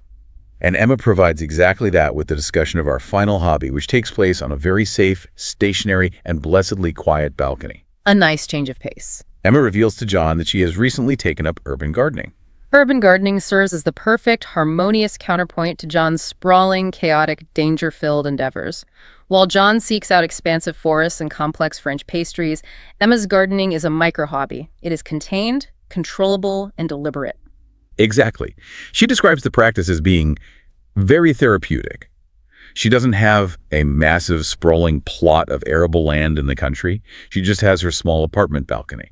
And Emma provides exactly that with the discussion of our final hobby, which takes place on a very safe, stationary, and blessedly quiet balcony. A nice change of pace. Emma reveals to John that she has recently taken up urban gardening. Urban gardening serves as the perfect, harmonious counterpoint to John's sprawling, chaotic, danger-filled endeavors. While John seeks out expansive forests and complex French pastries, Emma's gardening is a micro-hobby. It is contained, controllable, and deliberate. Exactly. She describes the practice as being very therapeutic. She doesn't have a massive, sprawling plot of arable land in the country. She just has her small apartment balcony.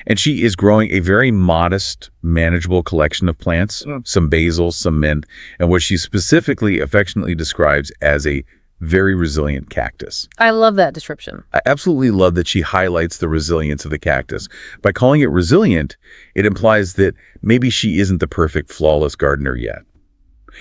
And she is growing a very modest, manageable collection of plants, some basil, some mint, and what she specifically affectionately describes as a very resilient cactus. I love that description. I absolutely love that she highlights the resilience of the cactus. By calling it resilient, it implies that maybe she isn't the perfect, flawless gardener yet.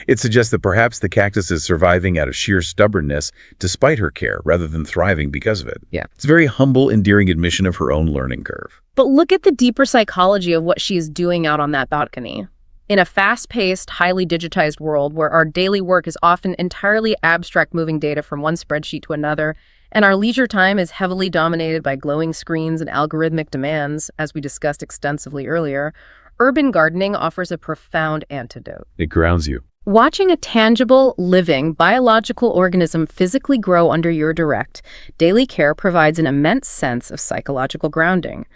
It suggests that perhaps the cactus is surviving out of sheer stubbornness despite her care, rather than thriving because of it. Yeah. It's a very humble, endearing admission of her own learning curve. But look at the deeper psychology of what she's doing out on that balcony. In a fast-paced, highly digitized world where our daily work is often entirely abstract moving data from one spreadsheet to another, and our leisure time is heavily dominated by glowing screens and algorithmic demands, as we discussed extensively earlier, urban gardening offers a profound antidote. It grounds you. Watching a tangible, living, biological organism physically grow under your direct, daily care provides an immense sense of psychological grounding.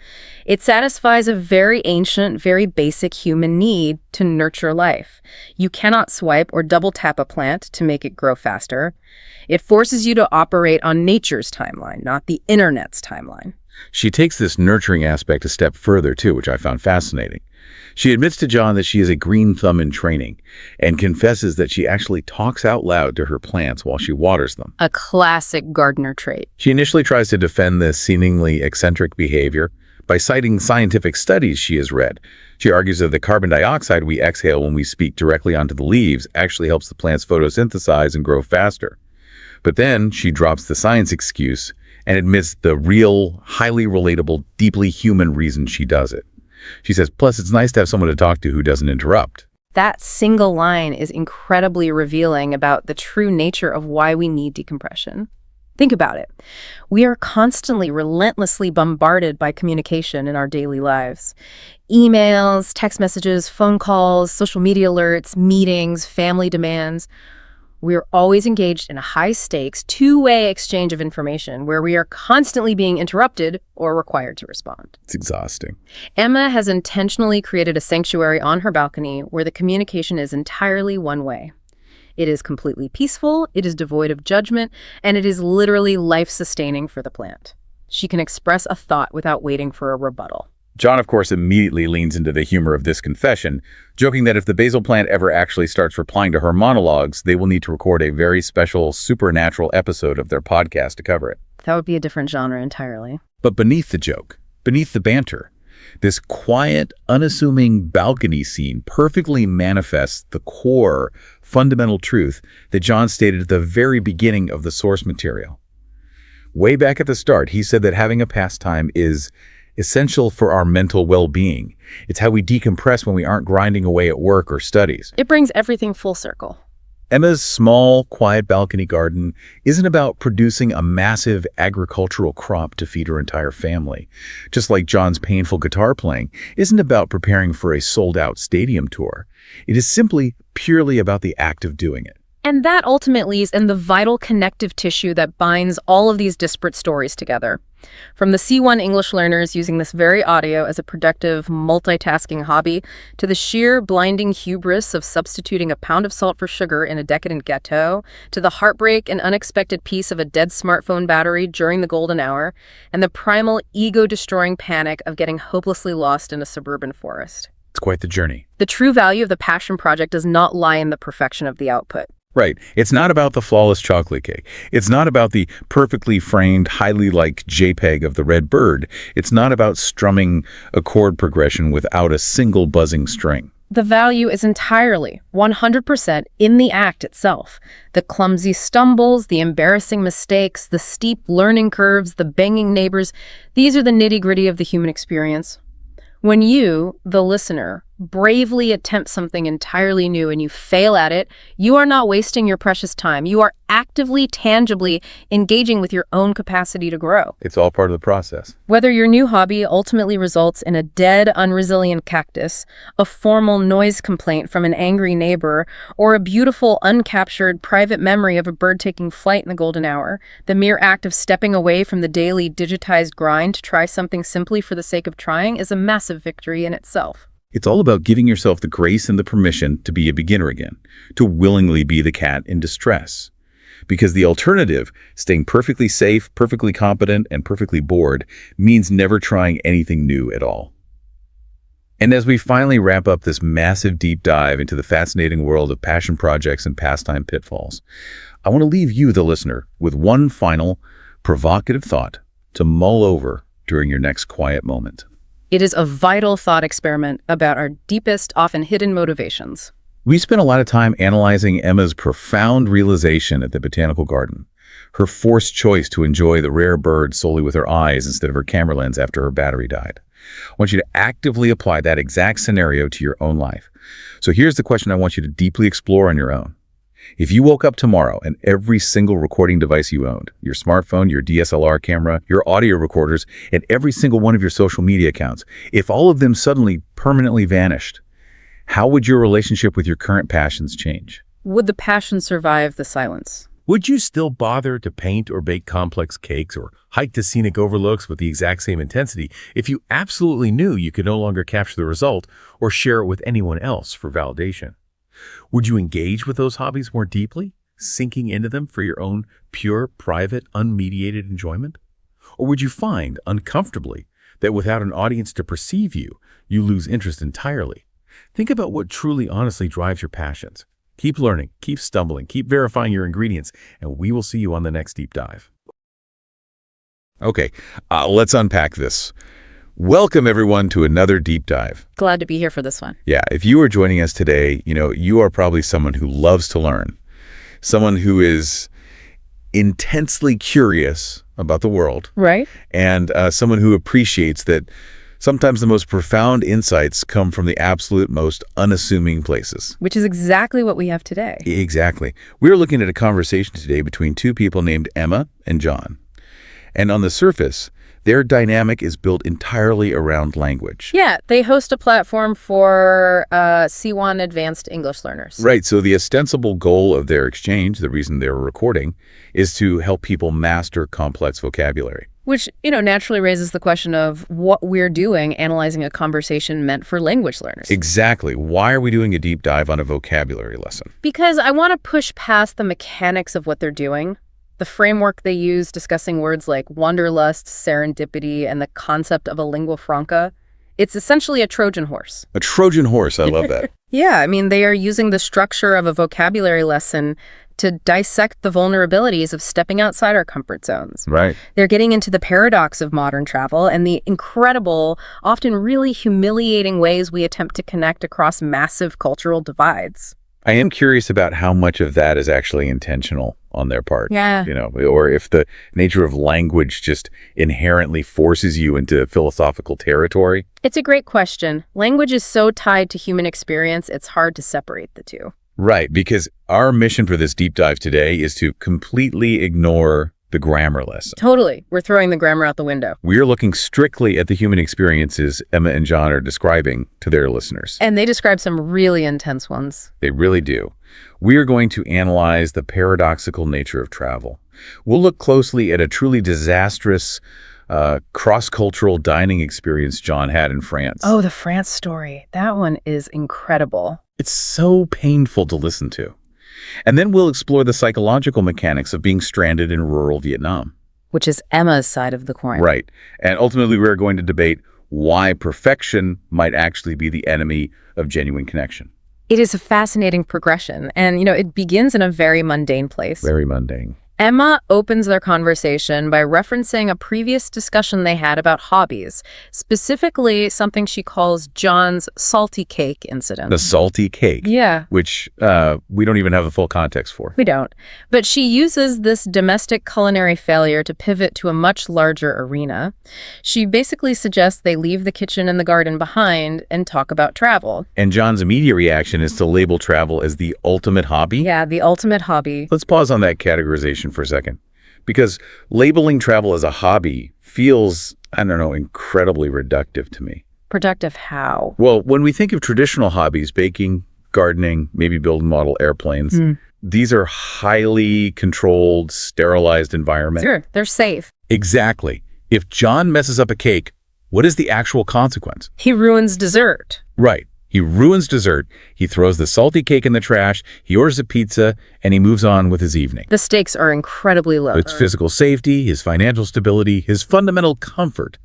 It satisfies a very ancient, very basic human need to nurture life. You cannot swipe or double tap a plant to make it grow faster. It forces you to operate on nature's timeline, not the internet's timeline. She takes this nurturing aspect a step further, too, which I found fascinating. She admits to John that she is a green thumb in training and confesses that she actually talks out loud to her plants while she waters them. A classic gardener trait. She initially tries to defend this seemingly eccentric behavior by citing scientific studies she has read. She argues that the carbon dioxide we exhale when we speak directly onto the leaves actually helps the plants photosynthesize and grow faster. But then she drops the science excuse and admits the real, highly relatable, deeply human reason she does it. She says, plus it's nice to have someone to talk to who doesn't interrupt. That single line is incredibly revealing about the true nature of why we need decompression. Think about it. We are constantly, relentlessly bombarded by communication in our daily lives. Emails, text messages, phone calls, social media alerts, meetings, family demands. We're always engaged in a high-stakes, two-way exchange of information where we are constantly being interrupted or required to respond. It's exhausting. Emma has intentionally created a sanctuary on her balcony where the communication is entirely one way. It is completely peaceful, it is devoid of judgment, and it is literally life-sustaining for the plant. She can express a thought without waiting for a rebuttal. John, of course, immediately leans into the humor of this confession, joking that if the basil plant ever actually starts replying to her monologues, they will need to record a very special supernatural episode of their podcast to cover it. That would be a different genre entirely. But beneath the joke, beneath the banter, this quiet, unassuming balcony scene perfectly manifests the core, fundamental truth that John stated at the very beginning of the source material. Way back at the start, he said that having a pastime is essential for our mental well-being. It's how we decompress when we aren't grinding away at work or studies. It brings everything full circle. Emma's small, quiet balcony garden isn't about producing a massive agricultural crop to feed her entire family. Just like John's painful guitar playing isn't about preparing for a sold-out stadium tour. It is simply purely about the act of doing it. And that ultimately is in the vital connective tissue that binds all of these disparate stories together. From the C1 English learners using this very audio as a productive, multitasking hobby, to the sheer, blinding hubris of substituting a pound of salt for sugar in a decadent gâteau, to the heartbreak and unexpected piece of a dead smartphone battery during the golden hour, and the primal, ego-destroying panic of getting hopelessly lost in a suburban forest. It's quite the journey. The true value of the passion project does not lie in the perfection of the output. Right. It's not about the flawless chocolate cake. It's not about the perfectly framed, highly like JPEG of the red bird. It's not about strumming a chord progression without a single buzzing string. The value is entirely, 100% in the act itself. The clumsy stumbles, the embarrassing mistakes, the steep learning curves, the banging neighbors, these are the nitty-gritty of the human experience. When you, the listener, bravely attempt something entirely new and you fail at it, you are not wasting your precious time. You are actively, tangibly engaging with your own capacity to grow. It's all part of the process. Whether your new hobby ultimately results in a dead, unresilient cactus, a formal noise complaint from an angry neighbor, or a beautiful, uncaptured private memory of a bird taking flight in the golden hour, the mere act of stepping away from the daily digitized grind to try something simply for the sake of trying is a massive victory in itself. It's all about giving yourself the grace and the permission to be a beginner again, to willingly be the cat in distress. Because the alternative, staying perfectly safe, perfectly competent, and perfectly bored, means never trying anything new at all. And as we finally wrap up this massive deep dive into the fascinating world of passion projects and pastime pitfalls, I want to leave you, the listener, with one final, provocative thought to mull over during your next quiet moment. It is a vital thought experiment about our deepest, often hidden motivations. We spent a lot of time analyzing Emma's profound realization at the botanical garden, her forced choice to enjoy the rare bird solely with her eyes instead of her camera lens after her battery died. I want you to actively apply that exact scenario to your own life. So here's the question I want you to deeply explore on your own. If you woke up tomorrow and every single recording device you owned, your smartphone, your DSLR camera, your audio recorders, and every single one of your social media accounts, if all of them suddenly permanently vanished, how would your relationship with your current passions change? Would the passion survive the silence? Would you still bother to paint or bake complex cakes or hike to scenic overlooks with the exact same intensity if you absolutely knew you could no longer capture the result or share it with anyone else for validation? Would you engage with those hobbies more deeply, sinking into them for your own pure, private, unmediated enjoyment? Or would you find, uncomfortably, that without an audience to perceive you, you lose interest entirely? Think about what truly, honestly drives your passions. Keep learning, keep stumbling, keep verifying your ingredients, and we will see you on the next deep dive. Okay, let's unpack this. Welcome, everyone, to another deep dive. Glad to be here for this one. Yeah, if you are joining us today, you are probably someone who loves to learn, someone who is intensely curious about the world, Right? and someone who appreciates that Sometimes the most profound insights come from the absolute most unassuming places. Which is exactly what we have today. Exactly. We're looking at a conversation today between two people named Emma and John. And on the surface, their dynamic is built entirely around language. Yeah, they host a platform for C1 advanced English learners. Right, so the ostensible goal of their exchange, the reason they're recording, is to help people master complex vocabulary. Which, naturally raises the question of what we're doing analyzing a conversation meant for language learners. Exactly. Why are we doing a deep dive on a vocabulary lesson? Because I want to push past the mechanics of what they're doing, the framework they use discussing words like wanderlust, serendipity, and the concept of a lingua franca. It's essentially a Trojan horse. A Trojan horse, I love that. Yeah, they are using the structure of a vocabulary lesson to dissect the vulnerabilities of stepping outside our comfort zones. Right. They're getting into the paradox of modern travel and the incredible, often really humiliating ways we attempt to connect across massive cultural divides. I am curious about how much of that is actually intentional on their part. Yeah. Or if the nature of language just inherently forces you into philosophical territory. It's a great question. Language is so tied to human experience, it's hard to separate the two. Right, because our mission for this deep dive today is to completely ignore the grammar lesson. Totally. We're throwing the grammar out the window. We're looking strictly at the human experiences Emma and John are describing to their listeners. And they describe some really intense ones. They really do. We are going to analyze the paradoxical nature of travel. We'll look closely at a truly disastrous cross-cultural dining experience John had in France. Oh, the France story. That one is incredible. It's so painful to listen to. And then we'll explore the psychological mechanics of being stranded in rural Vietnam. Which is Emma's side of the coin. Right. And ultimately, we're going to debate why perfection might actually be the enemy of genuine connection. It is a fascinating progression. And, it begins in a very mundane place. Very mundane. Emma opens their conversation by referencing a previous discussion they had about hobbies, specifically something she calls John's salty cake incident. The salty cake. Yeah. Which we don't even have the full context for. We don't. But she uses this domestic culinary failure to pivot to a much larger arena. She basically suggests they leave the kitchen and the garden behind and talk about travel. And John's immediate reaction is to label travel as the ultimate hobby. Yeah, the ultimate hobby. Let's pause on that categorization for a second. Because labeling travel as a hobby feels, incredibly reductive to me. Productive how? Well, when we think of traditional hobbies, baking, gardening, maybe building model airplanes, these are highly controlled, sterilized environments. Sure, they're safe. Exactly. If John messes up a cake, what is the actual consequence? He ruins dessert. Right. He ruins dessert, he throws the salty cake in the trash, he orders a pizza, and he moves on with his evening. The stakes are incredibly low. It's physical safety, his financial stability, his fundamental comfort.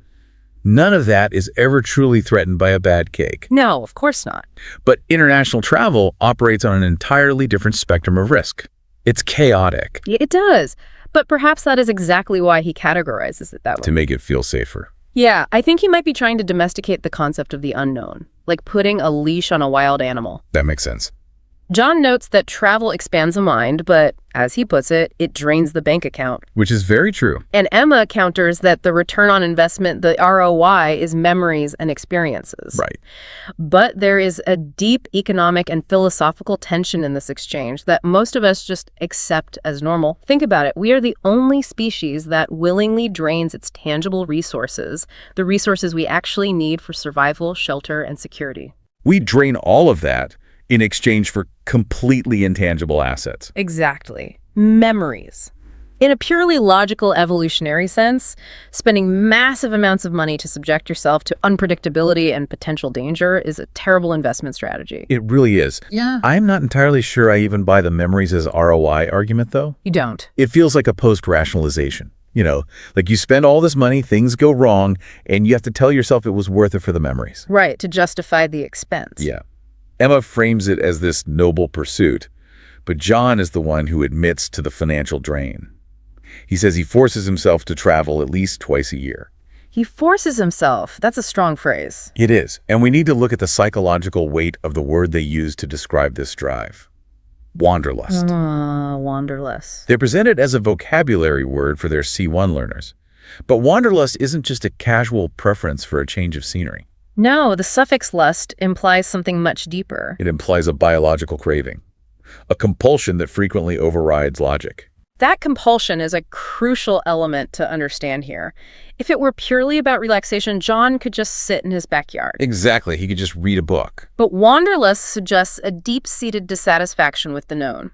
None of that is ever truly threatened by a bad cake. No, of course not. But international travel operates on an entirely different spectrum of risk. It's chaotic. It does. But perhaps that is exactly why he categorizes it that way. To make it feel safer. Yeah, I think he might be trying to domesticate the concept of the unknown, like putting a leash on a wild animal. That makes sense. John notes that travel expands the mind, but, as he puts it, it drains the bank account. Which is very true. And Emma counters that the return on investment, the ROI, is memories and experiences. Right. But there is a deep economic and philosophical tension in this exchange that most of us just accept as normal. Think about it. We are the only species that willingly drains its tangible resources, the resources we actually need for survival, shelter, and security. We drain all of that in exchange for completely intangible assets. Exactly. Memories. In a purely logical evolutionary sense, spending massive amounts of money to subject yourself to unpredictability and potential danger is a terrible investment strategy. It really is. Yeah. I'm not entirely sure I even buy the memories as ROI argument, though. You don't. It feels like a post-rationalization. Like you spend all this money, things go wrong, and you have to tell yourself it was worth it for the memories. Right, to justify the expense. Yeah. Emma frames it as this noble pursuit, but John is the one who admits to the financial drain. He says he forces himself to travel at least twice a year. He forces himself. That's a strong phrase. It is, and we need to look at the psychological weight of the word they use to describe this drive. Wanderlust. Wanderlust. They're presented as a vocabulary word for their C1 learners, But wanderlust isn't just a casual preference for a change of scenery. No, the suffix lust implies something much deeper. It implies a biological craving, a compulsion that frequently overrides logic. That compulsion is a crucial element to understand here. If it were purely about relaxation, John could just sit in his backyard. Exactly, he could just read a book. But wanderlust suggests a deep-seated dissatisfaction with the known.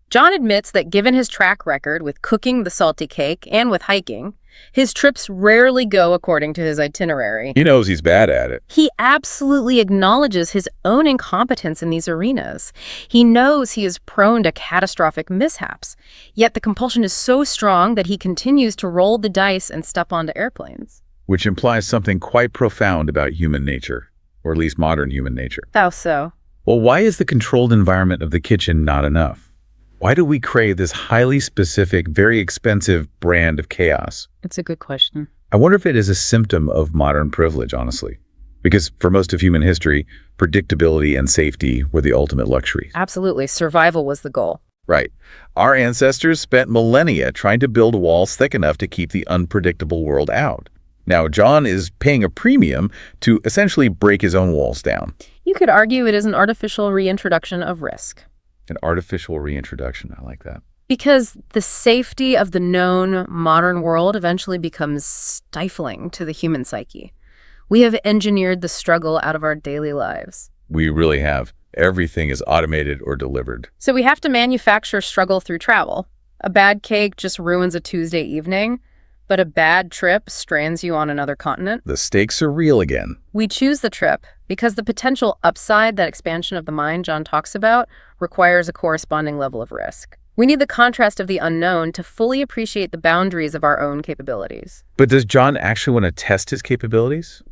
John admits that given his track record with cooking the salty cake and with hiking, his trips rarely go according to his itinerary. He knows he's bad at it. He absolutely acknowledges his own incompetence in these arenas. He knows he is prone to catastrophic mishaps, yet the compulsion is so strong that he continues to roll the dice and step onto airplanes. Which implies something quite profound about human nature, or at least modern human nature. How so? Well, why is the controlled environment of the kitchen not enough? Why do we crave this highly specific, very expensive brand of chaos? It's a good question. I wonder if it is a symptom of modern privilege, honestly. Because for most of human history, predictability and safety were the ultimate luxuries. Absolutely. Survival was the goal. Right. Our ancestors spent millennia trying to build walls thick enough to keep the unpredictable world out. Now, John is paying a premium to essentially break his own walls down. You could argue it is an artificial reintroduction of risk. An artificial reintroduction. I like that. Because the safety of the known modern world eventually becomes stifling to the human psyche. We have engineered the struggle out of our daily lives. We really have. Everything is automated or delivered. So we have to manufacture struggle through travel. A bad cake just ruins a Tuesday evening, but a bad trip strands you on another continent. The stakes are real again. We choose the trip because the potential upside, that expansion of the mind John talks about, requires a corresponding level of risk. We need the contrast of the unknown to fully appreciate the boundaries of our own capabilities. But does John actually want to test his capabilities?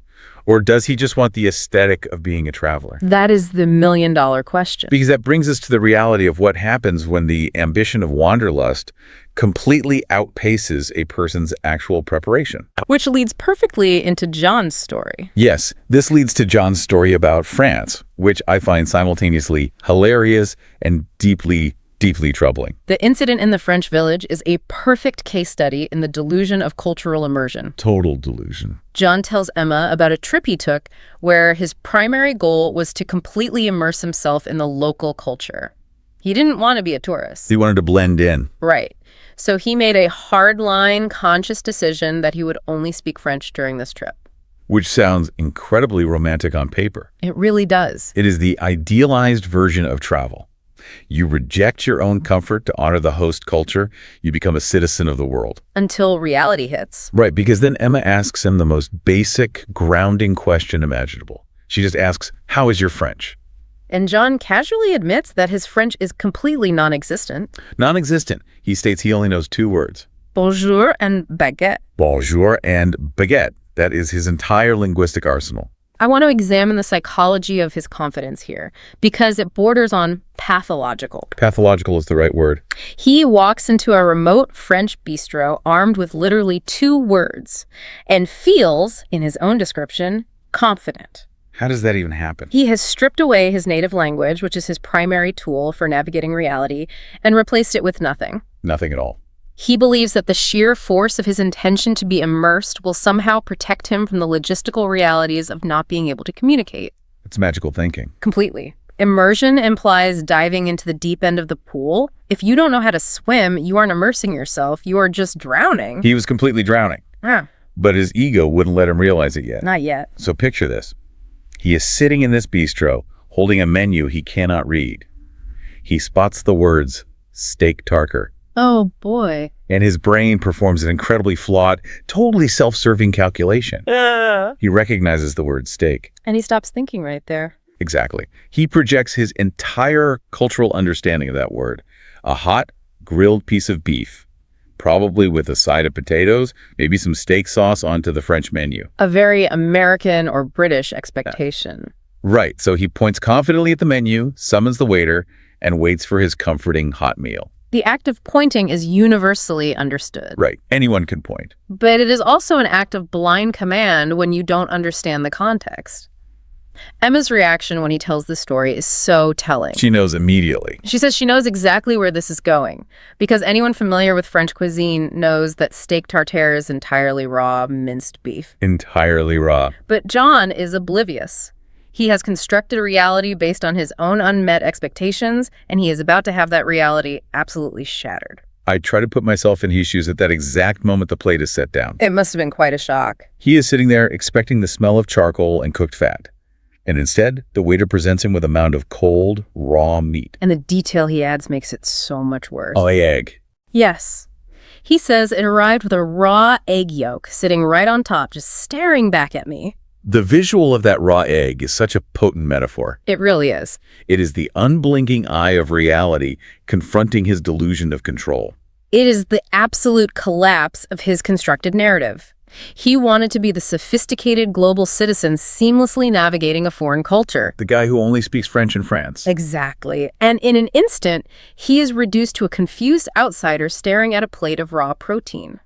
Or does he just want the aesthetic of being a traveler? That is the million-dollar question. Because that brings us to the reality of what happens when the ambition of wanderlust completely outpaces a person's actual preparation. Which leads perfectly into John's story. Yes, this leads to John's story about France, which I find simultaneously hilarious and deeply troubling. The incident in the French village is a perfect case study in the delusion of cultural immersion. Total delusion. John tells Emma about a trip he took where his primary goal was to completely immerse himself in the local culture. He didn't want to be a tourist. He wanted to blend in. Right. So he made a hardline, conscious decision that he would only speak French during this trip. Which sounds incredibly romantic on paper. It really does. It is the idealized version of travel. You reject your own comfort to honor the host culture. You become a citizen of the world. Until reality hits. Right, because then Emma asks him the most basic, grounding question imaginable. She just asks, "How is your French?" And John casually admits that his French is completely non-existent. Non-existent. He states he only knows 2 words. Bonjour and baguette. Bonjour and baguette. That is his entire linguistic arsenal. I want to examine the psychology of his confidence here, because it borders on pathological. Pathological is the right word. He walks into a remote French bistro armed with literally 2 words and feels, in his own description, confident. How does that even happen? He has stripped away his native language, which is his primary tool for navigating reality, and replaced it with nothing. Nothing at all. He believes that the sheer force of his intention to be immersed will somehow protect him from the logistical realities of not being able to communicate. It's magical thinking. Completely. Immersion implies diving into the deep end of the pool. If you don't know how to swim, you aren't immersing yourself. You are just drowning. He was completely drowning. But his ego wouldn't let him realize it yet. Not yet. So picture this. He is sitting in this bistro, holding a menu he cannot read. He spots the words, steak tarker. Oh, boy. And his brain performs an incredibly flawed, totally self-serving calculation. He recognizes the word steak. And he stops thinking right there. Exactly. He projects his entire cultural understanding of that word. A hot, grilled piece of beef, probably with a side of potatoes, maybe some steak sauce onto the French menu. A very American or British expectation. Right. So he points confidently at the menu, summons the waiter, and waits for his comforting hot meal. The act of pointing is universally understood. Right. Anyone can point. But it is also an act of blind command when you don't understand the context. Emma's reaction when he tells the story is so telling. She knows immediately. She says she knows exactly where this is going, because anyone familiar with French cuisine knows that steak tartare is entirely raw, minced beef. Entirely raw. But John is oblivious. He has constructed a reality based on his own unmet expectations, and he is about to have that reality absolutely shattered. I try to put myself in his shoes at that exact moment the plate is set down. It must have been quite a shock. He is sitting there expecting the smell of charcoal and cooked fat. And instead, the waiter presents him with a mound of cold, raw meat. And the detail he adds makes it so much worse. Oh, egg. Yes. He says it arrived with a raw egg yolk sitting right on top, just staring back at me. The visual of that raw egg is such a potent metaphor. It really is. It is the unblinking eye of reality confronting his delusion of control. It is the absolute collapse of his constructed narrative. He wanted to be the sophisticated global citizen seamlessly navigating a foreign culture. The guy who only speaks French in France. Exactly. And in an instant, he is reduced to a confused outsider staring at a plate of raw protein.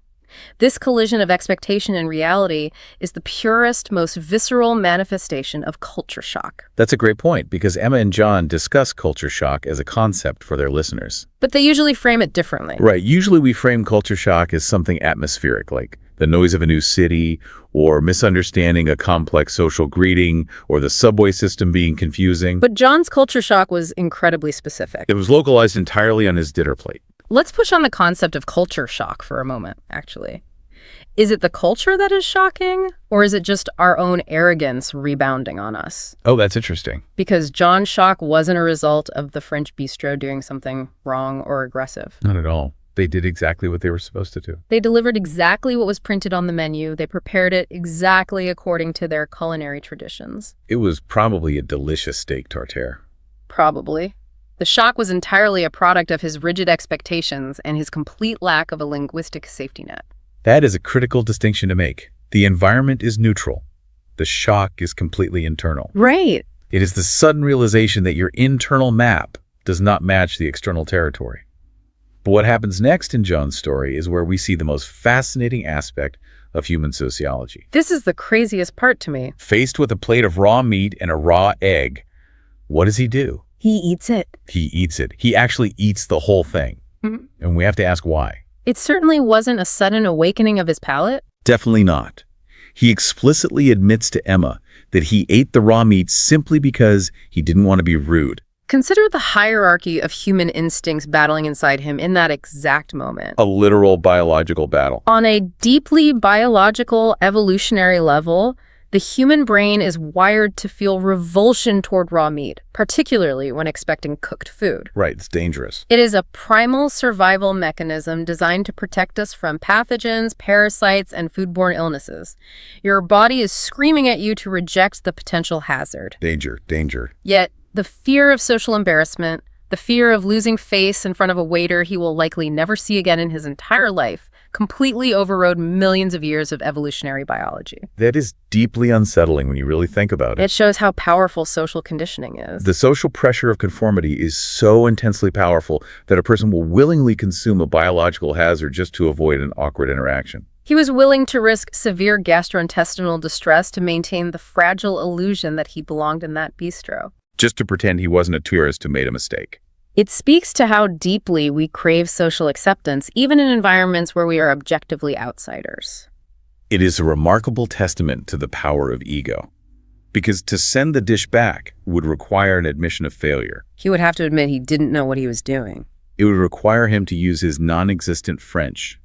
This collision of expectation and reality is the purest, most visceral manifestation of culture shock. That's a great point, because Emma and John discuss culture shock as a concept for their listeners. But they usually frame it differently. Right. Usually we frame culture shock as something atmospheric, like the noise of a new city, or misunderstanding a complex social greeting, or the subway system being confusing. But John's culture shock was incredibly specific. It was localized entirely on his dinner plate. Let's push on the concept of culture shock for a moment, actually. Is it the culture that is shocking, or is it just our own arrogance rebounding on us? Oh, that's interesting. Because John's shock wasn't a result of the French bistro doing something wrong or aggressive. Not at all. They did exactly what they were supposed to do. They delivered exactly what was printed on the menu. They prepared it exactly according to their culinary traditions. It was probably a delicious steak tartare. Probably. The shock was entirely a product of his rigid expectations and his complete lack of a linguistic safety net. That is a critical distinction to make. The environment is neutral. The shock is completely internal. Right. It is the sudden realization that your internal map does not match the external territory. But what happens next in John's story is where we see the most fascinating aspect of human sociology. This is the craziest part to me. Faced with a plate of raw meat and a raw egg, what does he do? He eats it. He eats it. He actually eats the whole thing. Mhm. And we have to ask why. It certainly wasn't a sudden awakening of his palate. Definitely not. He explicitly admits to Emma that he ate the raw meat simply because he didn't want to be rude. Consider the hierarchy of human instincts battling inside him in that exact moment. A literal biological battle. On a deeply biological, evolutionary level, the human brain is wired to feel revulsion toward raw meat, particularly when expecting cooked food. Right, it's dangerous. It is a primal survival mechanism designed to protect us from pathogens, parasites, and foodborne illnesses. Your body is screaming at you to reject the potential hazard. Danger, danger. Yet, the fear of social embarrassment, the fear of losing face in front of a waiter he will likely never see again in his entire life, completely overrode millions of years of evolutionary biology. That is deeply unsettling when you really think about it. It shows how powerful social conditioning is. The social pressure of conformity is so intensely powerful that a person will willingly consume a biological hazard just to avoid an awkward interaction. He was willing to risk severe gastrointestinal distress to maintain the fragile illusion that he belonged in that bistro. Just to pretend he wasn't a tourist who made a mistake. It speaks to how deeply we crave social acceptance, even in environments where we are objectively outsiders. It is a remarkable testament to the power of ego. Because to send the dish back would require an admission of failure. He would have to admit he didn't know what he was doing. It would require him to use his non-existent French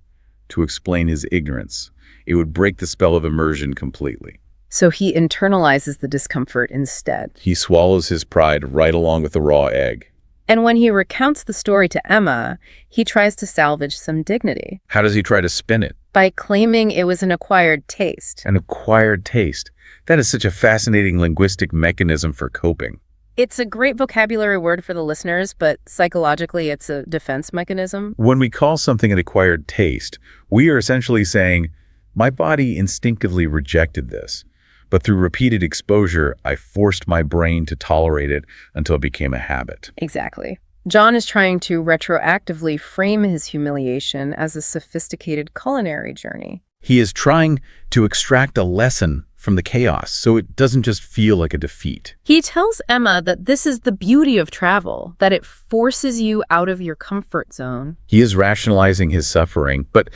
to explain his ignorance. It would break the spell of immersion completely. So he internalizes the discomfort instead. He swallows his pride right along with the raw egg. And when he recounts the story to Emma, he tries to salvage some dignity. How does he try to spin it? By claiming it was an acquired taste. An acquired taste. That is such a fascinating linguistic mechanism for coping. It's a great vocabulary word for the listeners, but psychologically it's a defense mechanism. When we call something an acquired taste, we are essentially saying, my body instinctively rejected this. But through repeated exposure, I forced my brain to tolerate it until it became a habit. Exactly. John is trying to retroactively frame his humiliation as a sophisticated culinary journey. He is trying to extract a lesson from the chaos, so it doesn't just feel like a defeat. He tells Emma that this is the beauty of travel, that it forces you out of your comfort zone. He is rationalizing his suffering, but,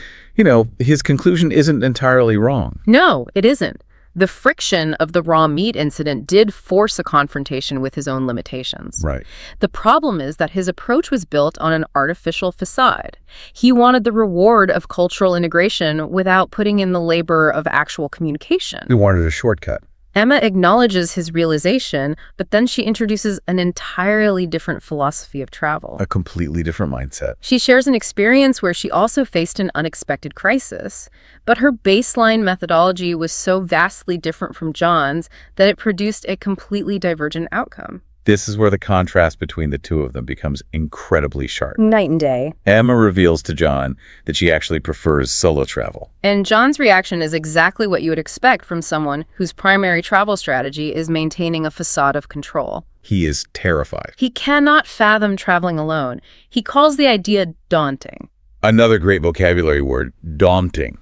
his conclusion isn't entirely wrong. No, it isn't. The friction of the raw meat incident did force a confrontation with his own limitations. Right. The problem is that his approach was built on an artificial facade. He wanted the reward of cultural integration without putting in the labor of actual communication. He wanted a shortcut. Emma acknowledges his realization, but then she introduces an entirely different philosophy of travel. A completely different mindset. She shares an experience where she also faced an unexpected crisis, but her baseline methodology was so vastly different from John's that it produced a completely divergent outcome. This is where the contrast between the two of them becomes incredibly sharp. Night and day. Emma reveals to John that she actually prefers solo travel. And John's reaction is exactly what you would expect from someone whose primary travel strategy is maintaining a facade of control. He is terrified. He cannot fathom traveling alone. He calls the idea daunting. Another great vocabulary word, daunting,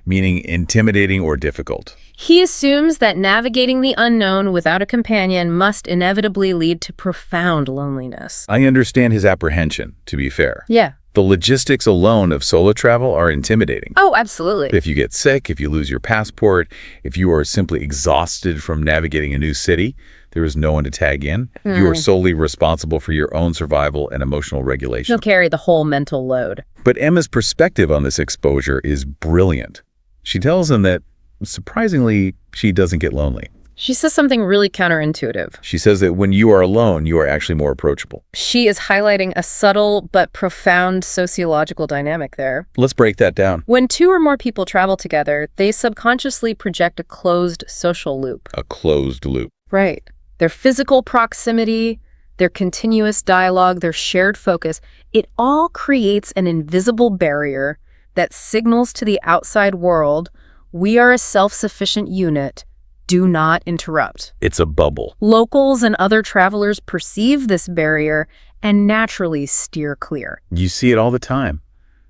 meaning intimidating or difficult. He assumes that navigating the unknown without a companion must inevitably lead to profound loneliness. I understand his apprehension, to be fair. Yeah. The logistics alone of solo travel are intimidating. Oh, absolutely. If you get sick, if you lose your passport, if you are simply exhausted from navigating a new city, there is no one to tag in. You are solely responsible for your own survival and emotional regulation. You'll carry the whole mental load. But Emma's perspective on this exposure is brilliant. She tells him that, surprisingly, she doesn't get lonely. She says something really counterintuitive. She says that when you are alone, you are actually more approachable. She is highlighting a subtle but profound sociological dynamic there. Let's break that down. When two or more people travel together, they subconsciously project a closed social loop. A closed loop. Right. Their physical proximity, their continuous dialogue, their shared focus, it all creates an invisible barrier that signals to the outside world, we are a self-sufficient unit. Do not interrupt. It's a bubble. Locals and other travelers perceive this barrier and naturally steer clear. You see it all the time.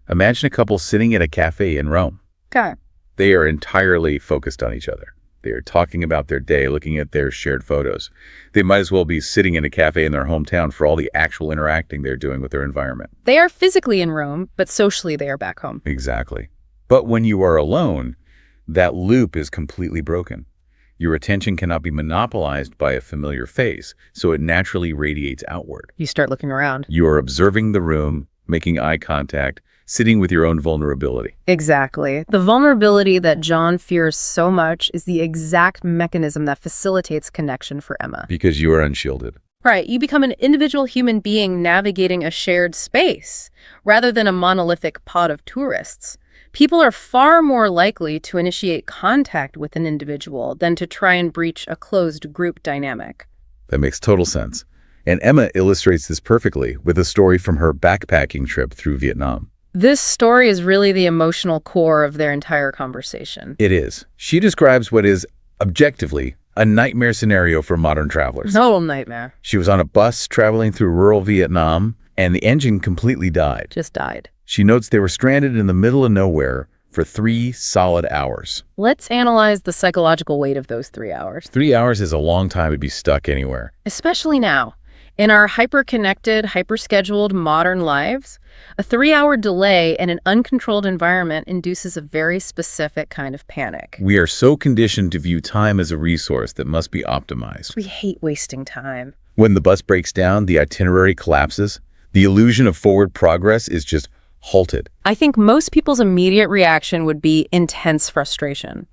Imagine a couple sitting at a cafe in Rome. Okay. They are entirely focused on each other. They are talking about their day, looking at their shared photos. They might as well be sitting in a cafe in their hometown for all the actual interacting they're doing with their environment. They are physically in Rome, but socially they are back home. Exactly. But when you are alone, that loop is completely broken. Your attention cannot be monopolized by a familiar face, so it naturally radiates outward. You start looking around. You are observing the room, making eye contact, sitting with your own vulnerability. Exactly. The vulnerability that John fears so much is the exact mechanism that facilitates connection for Emma. Because you are unshielded. Right. You become an individual human being navigating a shared space, rather than a monolithic pod of tourists. People are far more likely to initiate contact with an individual than to try and breach a closed group dynamic. That makes total sense. And Emma illustrates this perfectly with a story from her backpacking trip through Vietnam. This story is really the emotional core of their entire conversation. It is. She describes what is, objectively, a nightmare scenario for modern travelers. Total nightmare. She was on a bus traveling through rural Vietnam, and the engine completely died. Just died. She notes they were stranded in the middle of nowhere for 3 solid hours. Let's analyze the psychological weight of those 3 hours. 3 hours is a long time to be stuck anywhere. Especially now. In our hyper-connected, hyper-scheduled modern lives, a 3-hour delay in an uncontrolled environment induces a very specific kind of panic. We are so conditioned to view time as a resource that must be optimized. We hate wasting time. When the bus breaks down, the itinerary collapses. The illusion of forward progress is just halted. I think most people's immediate reaction would be intense frustration.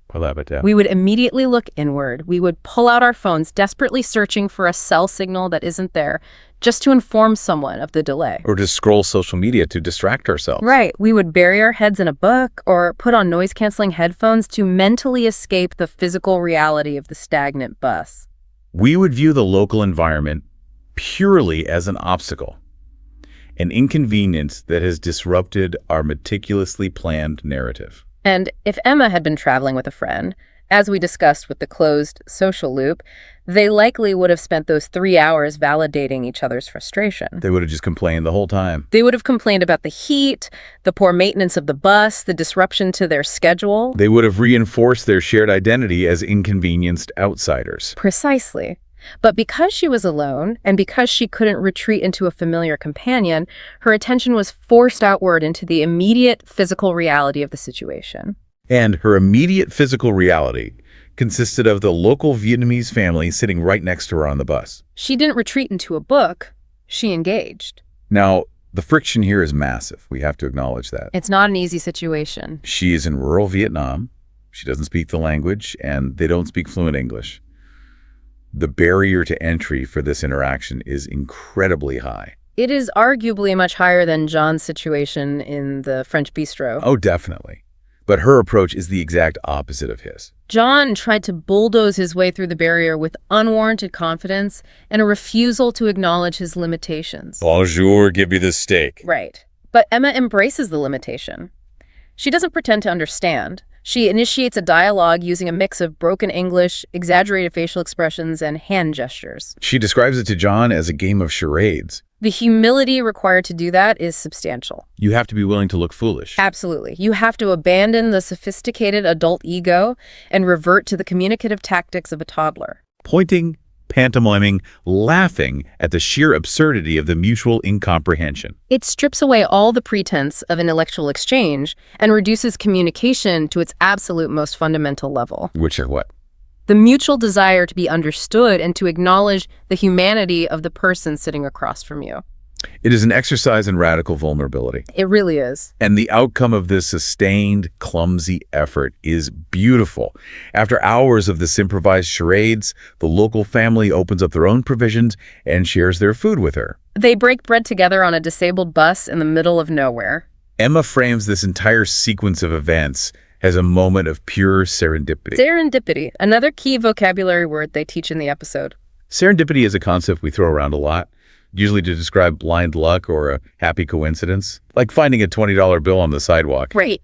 We would immediately look inward. We would pull out our phones, desperately searching for a cell signal that isn't there, just to inform someone of the delay. Or to scroll social media to distract ourselves. Right. We would bury our heads in a book or put on noise-canceling headphones to mentally escape the physical reality of the stagnant bus. We would view the local environment purely as an obstacle, an inconvenience that has disrupted our meticulously planned narrative. And if Emma had been traveling with a friend, As we discussed with the closed social loop, they likely would have spent those 3 hours validating each other's frustration. They would have just complained the whole time. They would have complained about the heat, the poor maintenance of the bus, the disruption to their schedule. They would have reinforced their shared identity as inconvenienced outsiders. Precisely. But because she was alone, and because she couldn't retreat into a familiar companion, her attention was forced outward into the immediate physical reality of the situation. And her immediate physical reality consisted of the local Vietnamese family sitting right next to her on the bus. She didn't retreat into a book. She engaged. Now, the friction here is massive. We have to acknowledge that. It's not an easy situation. She is in rural Vietnam. She doesn't speak the language, and they don't speak fluent English. The barrier to entry for this interaction is incredibly high. It is arguably much higher than John's situation in the French bistro. Oh, definitely. But her approach is the exact opposite of his. John tried to bulldoze his way through the barrier with unwarranted confidence and a refusal to acknowledge his limitations. Bonjour, give me the steak. Right. But Emma embraces the limitation. She doesn't pretend to understand. She initiates a dialogue using a mix of broken English, exaggerated facial expressions, and hand gestures. She describes it to John as a game of charades. The humility required to do that is substantial. You have to be willing to look foolish. Absolutely. You have to abandon the sophisticated adult ego and revert to the communicative tactics of a toddler. Pointing, pantomiming, laughing at the sheer absurdity of the mutual incomprehension. It strips away all the pretense of intellectual exchange and reduces communication to its absolute most fundamental level. Which are what? The mutual desire to be understood and to acknowledge the humanity of the person sitting across from you. It is an exercise in radical vulnerability. It really is. And the outcome of this sustained, clumsy effort is beautiful. After hours of this improvised charades, the local family opens up their own provisions and shares their food with her. They break bread together on a disabled bus in the middle of nowhere. Emma frames this entire sequence of events as a moment of pure serendipity. Serendipity, another key vocabulary word they teach in the episode. Serendipity is a concept we throw around a lot, usually to describe blind luck or a happy coincidence, like finding a $20 bill on the sidewalk. Right.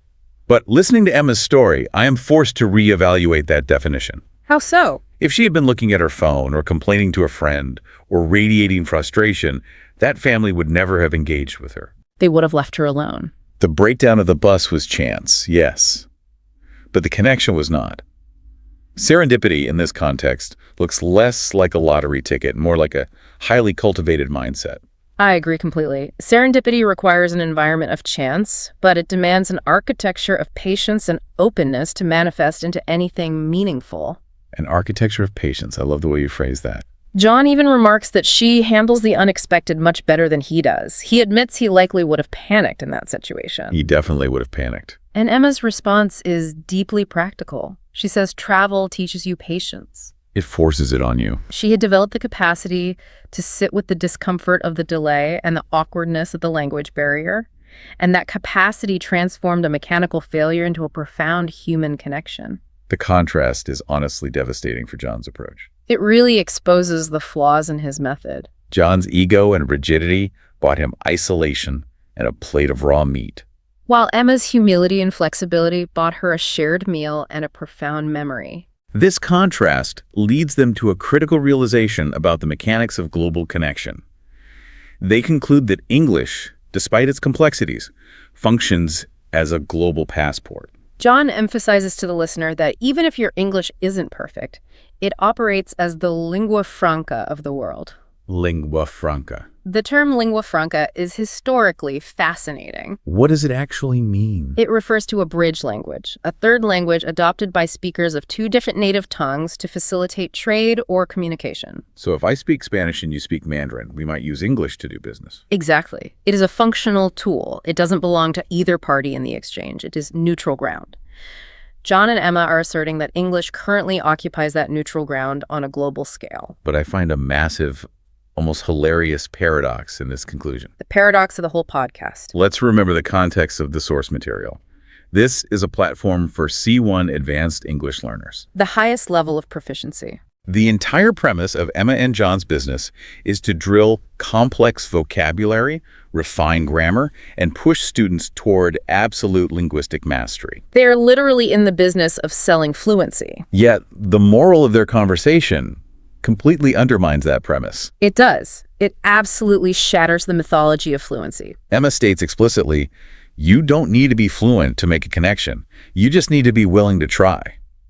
But listening to Emma's story, I am forced to reevaluate that definition. How so? If she had been looking at her phone or complaining to a friend or radiating frustration, that family would never have engaged with her. They would have left her alone. The breakdown of the bus was chance, yes, but the connection was not. Serendipity in this context looks less like a lottery ticket, more like a highly cultivated mindset. I agree completely. Serendipity requires an environment of chance, but it demands an architecture of patience and openness to manifest into anything meaningful. An architecture of patience. I love the way you phrase that. John even remarks that she handles the unexpected much better than he does. He admits he likely would have panicked in that situation. He definitely would have panicked. And Emma's response is deeply practical. She says travel teaches you patience. It forces it on you. She had developed the capacity to sit with the discomfort of the delay and the awkwardness of the language barrier. And that capacity transformed a mechanical failure into a profound human connection. The contrast is honestly devastating for John's approach. It really exposes the flaws in his method. John's ego and rigidity bought him isolation and a plate of raw meat, while Emma's humility and flexibility bought her a shared meal and a profound memory. This contrast leads them to a critical realization about the mechanics of global connection. They conclude that English, despite its complexities, functions as a global passport. John emphasizes to the listener that even if your English isn't perfect, it operates as the lingua franca of the world. Lingua franca. The term lingua franca is historically fascinating. What does it actually mean? It refers to a bridge language, a third language adopted by speakers of two different native tongues to facilitate trade or communication. So if I speak Spanish and you speak Mandarin, we might use English to do business. Exactly. It is a functional tool. It doesn't belong to either party in the exchange. It is neutral ground. John and Emma are asserting that English currently occupies that neutral ground on a global scale. But I find a massive, almost hilarious paradox in this conclusion. The paradox of the whole podcast. Let's remember the context of the source material. This is a platform for C1 advanced English learners. The highest level of proficiency. The entire premise of Emma and John's business is to drill complex vocabulary, refine grammar, and push students toward absolute linguistic mastery. They're literally in the business of selling fluency. Yet, the moral of their conversation completely undermines that premise. It does. It absolutely shatters the mythology of fluency. Emma states explicitly, "You don't need to be fluent to make a connection. You just need to be willing to try."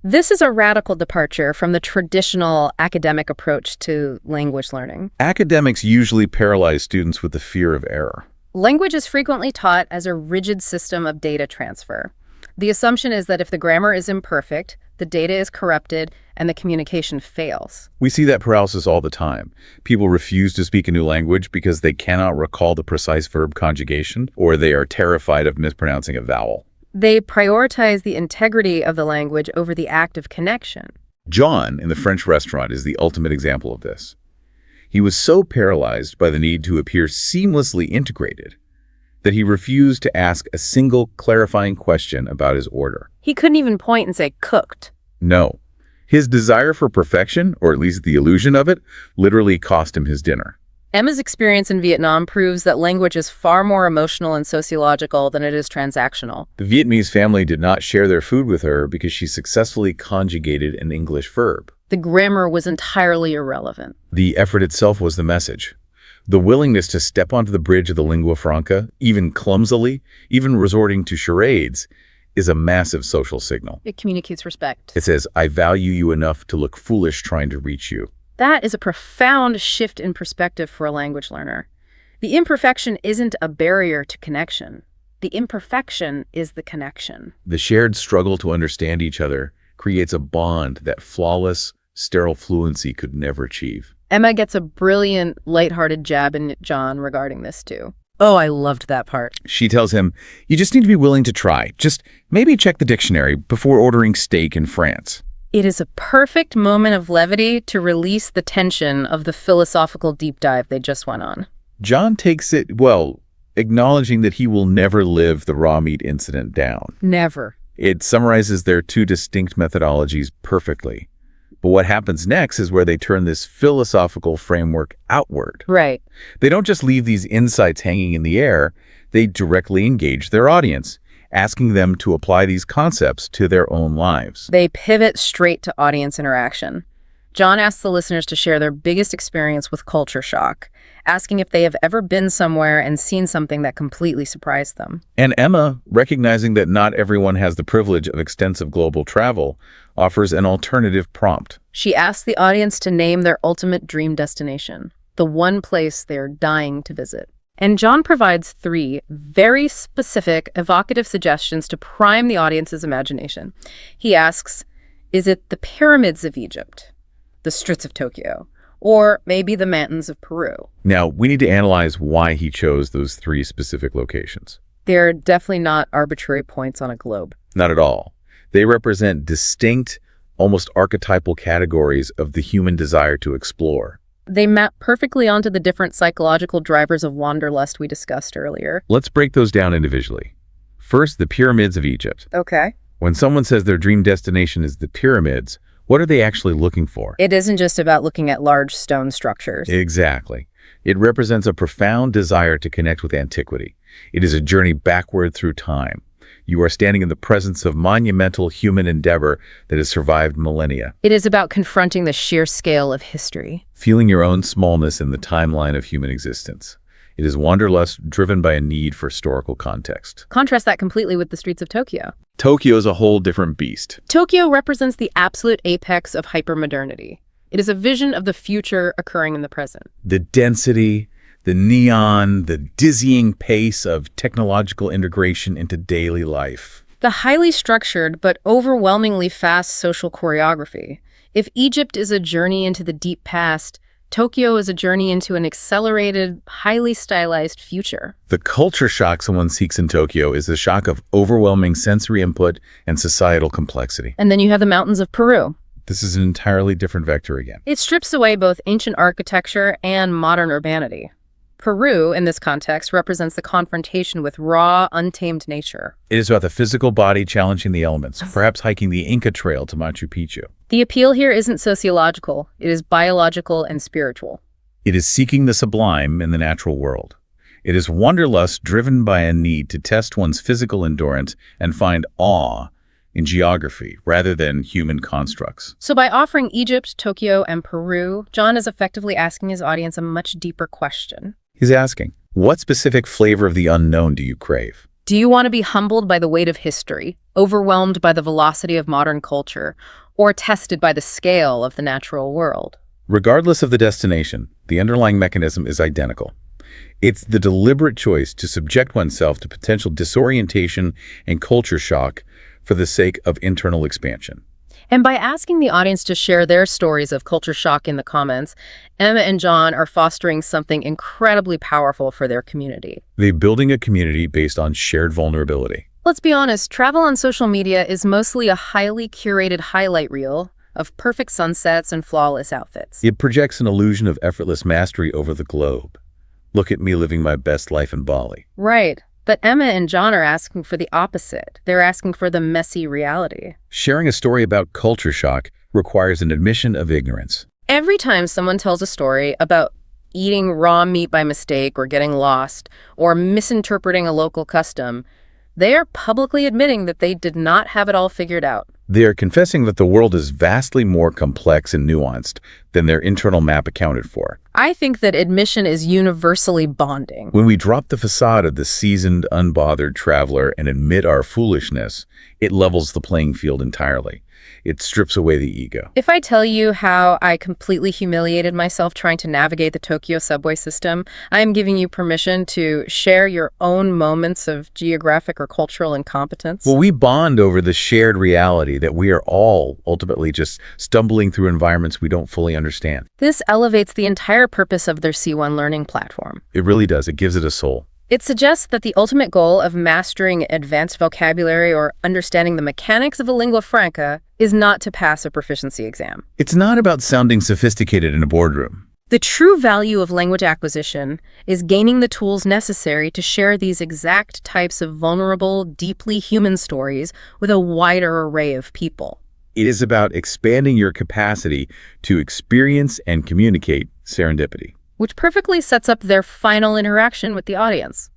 This is a radical departure from the traditional academic approach to language learning. Academics usually paralyze students with the fear of error. Language is frequently taught as a rigid system of data transfer. The assumption is that if the grammar is imperfect, the data is corrupted, and the communication fails. We see that paralysis all the time. People refuse to speak a new language because they cannot recall the precise verb conjugation, or they are terrified of mispronouncing a vowel. They prioritize the integrity of the language over the act of connection. John, in the French restaurant, is the ultimate example of this. He was so paralyzed by the need to appear seamlessly integrated that he refused to ask a single clarifying question about his order. He couldn't even point and say cooked. No. His desire for perfection, or at least the illusion of it, literally cost him his dinner. Emma's experience in Vietnam proves that language is far more emotional and sociological than it is transactional. The Vietnamese family did not share their food with her because she successfully conjugated an English verb. The grammar was entirely irrelevant. The effort itself was the message. The willingness to step onto the bridge of the lingua franca, even clumsily, even resorting to charades, is a massive social signal. It communicates respect. It says, "I value you enough to look foolish trying to reach you." That is a profound shift in perspective for a language learner. The imperfection isn't a barrier to connection. The imperfection is the connection. The shared struggle to understand each other creates a bond that flawless, sterile fluency could never achieve. Emma gets a brilliant, lighthearted jab in John regarding this too. Oh, I loved that part. She tells him, "You just need to be willing to try. Just maybe check the dictionary before ordering steak in France." It is a perfect moment of levity to release the tension of the philosophical deep dive they just went on. John takes it well, acknowledging that he will never live the raw meat incident down. Never. It summarizes their two distinct methodologies perfectly. But what happens next is where they turn this philosophical framework outward. Right. They don't just leave these insights hanging in the air, they directly engage their audience, asking them to apply these concepts to their own lives. They pivot straight to audience interaction. John asks the listeners to share their biggest experience with culture shock, asking if they have ever been somewhere and seen something that completely surprised them. And Emma, recognizing that not everyone has the privilege of extensive global travel, offers an alternative prompt. She asks the audience to name their ultimate dream destination, the one place they're dying to visit. And John provides 3 very specific, evocative suggestions to prime the audience's imagination. He asks, is it the pyramids of Egypt, the streets of Tokyo, or maybe the mountains of Peru? Now, we need to analyze why he chose those 3 specific locations. They're definitely not arbitrary points on a globe. Not at all. They represent distinct, almost archetypal categories of the human desire to explore. They map perfectly onto the different psychological drivers of wanderlust we discussed earlier. Let's break those down individually. First, the pyramids of Egypt. Okay. When someone says their dream destination is the pyramids, what are they actually looking for? It isn't just about looking at large stone structures. Exactly. It represents a profound desire to connect with antiquity. It is a journey backward through time. You are standing in the presence of monumental human endeavor that has survived millennia. It is about confronting the sheer scale of history. Feeling your own smallness in the timeline of human existence. It is wanderlust driven by a need for historical context. Contrast that completely with the streets of Tokyo. Tokyo is a whole different beast. Tokyo represents the absolute apex of hypermodernity. It is a vision of the future occurring in the present. The density, the neon, the dizzying pace of technological integration into daily life. The highly structured but overwhelmingly fast social choreography. If Egypt is a journey into the deep past, Tokyo is a journey into an accelerated, highly stylized future. The culture shock someone seeks in Tokyo is the shock of overwhelming sensory input and societal complexity. And then you have the mountains of Peru. This is an entirely different vector again. It strips away both ancient architecture and modern urbanity. Peru, in this context, represents the confrontation with raw, untamed nature. It is about the physical body challenging the elements, perhaps hiking the Inca Trail to Machu Picchu. The appeal here isn't sociological, it is biological and spiritual. It is seeking the sublime in the natural world. It is wanderlust driven by a need to test one's physical endurance and find awe in geography rather than human constructs. So by offering Egypt, Tokyo, and Peru, John is effectively asking his audience a much deeper question. He's asking, what specific flavor of the unknown do you crave? Do you want to be humbled by the weight of history, overwhelmed by the velocity of modern culture, or tested by the scale of the natural world? Regardless of the destination, the underlying mechanism is identical. It's the deliberate choice to subject oneself to potential disorientation and culture shock for the sake of internal expansion. And by asking the audience to share their stories of culture shock in the comments, Emma and John are fostering something incredibly powerful for their community. They're building a community based on shared vulnerability. Let's be honest, travel on social media is mostly a highly curated highlight reel of perfect sunsets and flawless outfits. It projects an illusion of effortless mastery over the globe. Look at me living my best life in Bali. Right. But Emma and John are asking for the opposite. They're asking for the messy reality. Sharing a story about culture shock requires an admission of ignorance. Every time someone tells a story about eating raw meat by mistake or getting lost or misinterpreting a local custom, they are publicly admitting that they did not have it all figured out. They are confessing that the world is vastly more complex and nuanced than their internal map accounted for. I think that admission is universally bonding. When we drop the facade of the seasoned, unbothered traveler and admit our foolishness, it levels the playing field entirely. It strips away the ego. If I tell you how I completely humiliated myself trying to navigate the Tokyo subway system, I am giving you permission to share your own moments of geographic or cultural incompetence. Well, we bond over the shared reality that we are all ultimately just stumbling through environments we don't fully understand. This elevates the entire purpose of their C1 learning platform. It really does. It gives it a soul. It suggests that the ultimate goal of mastering advanced vocabulary or understanding the mechanics of a lingua franca is not to pass a proficiency exam. It's not about sounding sophisticated in a boardroom. The true value of language acquisition is gaining the tools necessary to share these exact types of vulnerable, deeply human stories with a wider array of people. It is about expanding your capacity to experience and communicate serendipity. Which perfectly sets up their final interaction with the audience.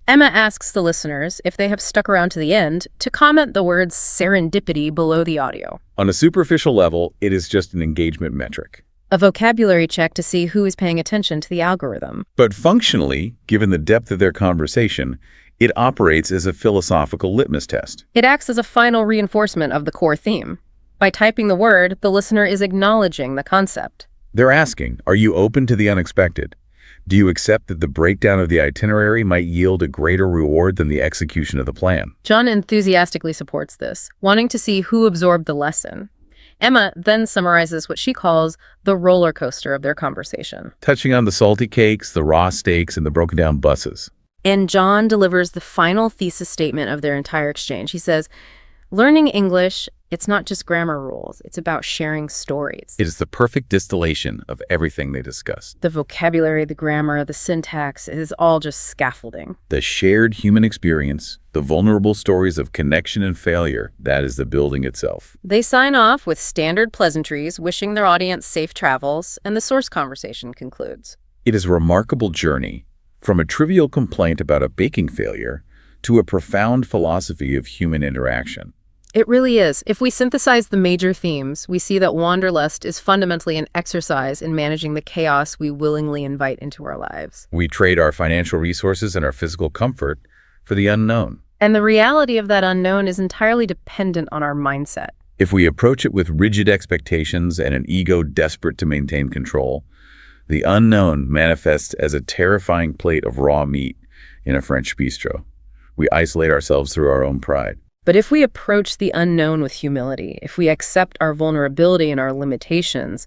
Emma asks the listeners, if they have stuck around to the end, to comment the words serendipity below the audio. On a superficial level, it is just an engagement metric. A vocabulary check to see who is paying attention to the algorithm. But functionally, given the depth of their conversation, it operates as a philosophical litmus test. It acts as a final reinforcement of the core theme. By typing the word, the listener is acknowledging the concept. They're asking, are you open to the unexpected? Do you accept that the breakdown of the itinerary might yield a greater reward than the execution of the plan? John enthusiastically supports this, wanting to see who absorbed the lesson. Emma then summarizes what she calls the roller coaster of their conversation, touching on the salty cakes, the raw steaks, and the broken down buses. And John delivers the final thesis statement of their entire exchange. He says, learning English, it's not just grammar rules, it's about sharing stories. It is the perfect distillation of everything they discussed. The vocabulary, the grammar, the syntax is all just scaffolding. The shared human experience, the vulnerable stories of connection and failure, that is the building itself. They sign off with standard pleasantries, wishing their audience safe travels, and the source conversation concludes. It is a remarkable journey from a trivial complaint about a baking failure to a profound philosophy of human interaction. It really is. If we synthesize the major themes, we see that wanderlust is fundamentally an exercise in managing the chaos we willingly invite into our lives. We trade our financial resources and our physical comfort for the unknown. And the reality of that unknown is entirely dependent on our mindset. If we approach it with rigid expectations and an ego desperate to maintain control, the unknown manifests as a terrifying plate of raw meat in a French bistro. We isolate ourselves through our own pride. But if we approach the unknown with humility, if we accept our vulnerability and our limitations,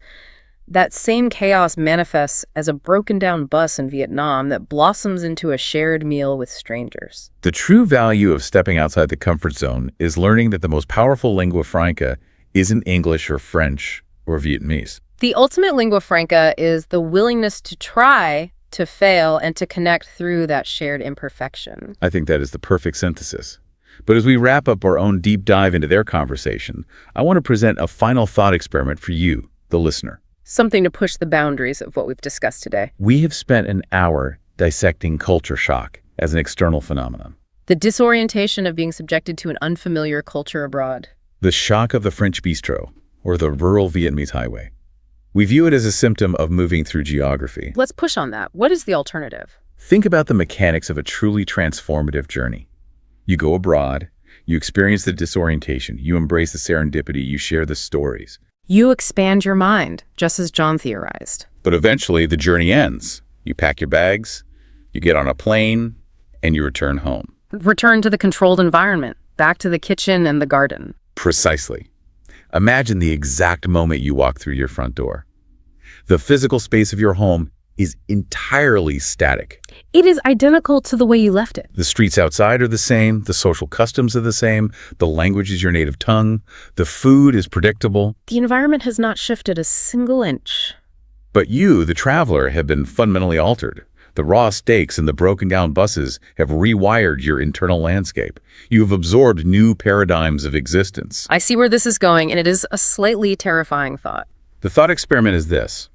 that same chaos manifests as a broken-down bus in Vietnam that blossoms into a shared meal with strangers. The true value of stepping outside the comfort zone is learning that the most powerful lingua franca isn't English or French or Vietnamese. The ultimate lingua franca is the willingness to try, to fail, and to connect through that shared imperfection. I think that is the perfect synthesis. But as we wrap up our own deep dive into their conversation, I want to present a final thought experiment for you, the listener. Something to push the boundaries of what we've discussed today. We have spent an hour dissecting culture shock as an external phenomenon. The disorientation of being subjected to an unfamiliar culture abroad. The shock of the French bistro, or the rural Vietnamese highway. We view it as a symptom of moving through geography. Let's push on that. What is the alternative? Think about the mechanics of a truly transformative journey. You go abroad, you experience the disorientation, you embrace the serendipity, you share the stories. You expand your mind, just as John theorized. But eventually the journey ends. You pack your bags, you get on a plane, and you return home. Return to the controlled environment, back to the kitchen and the garden. Precisely. Imagine the exact moment you walk through your front door. The physical space of your home is entirely static. It is identical to the way you left it. The streets outside are the same, the social customs are the same, the language is your native tongue, the food is predictable. The environment has not shifted a single inch. But you, the traveler, have been fundamentally altered. The raw steaks and the broken-down buses have rewired your internal landscape. You have absorbed new paradigms of existence. I see where this is going, and it is a slightly terrifying thought. The thought experiment is this.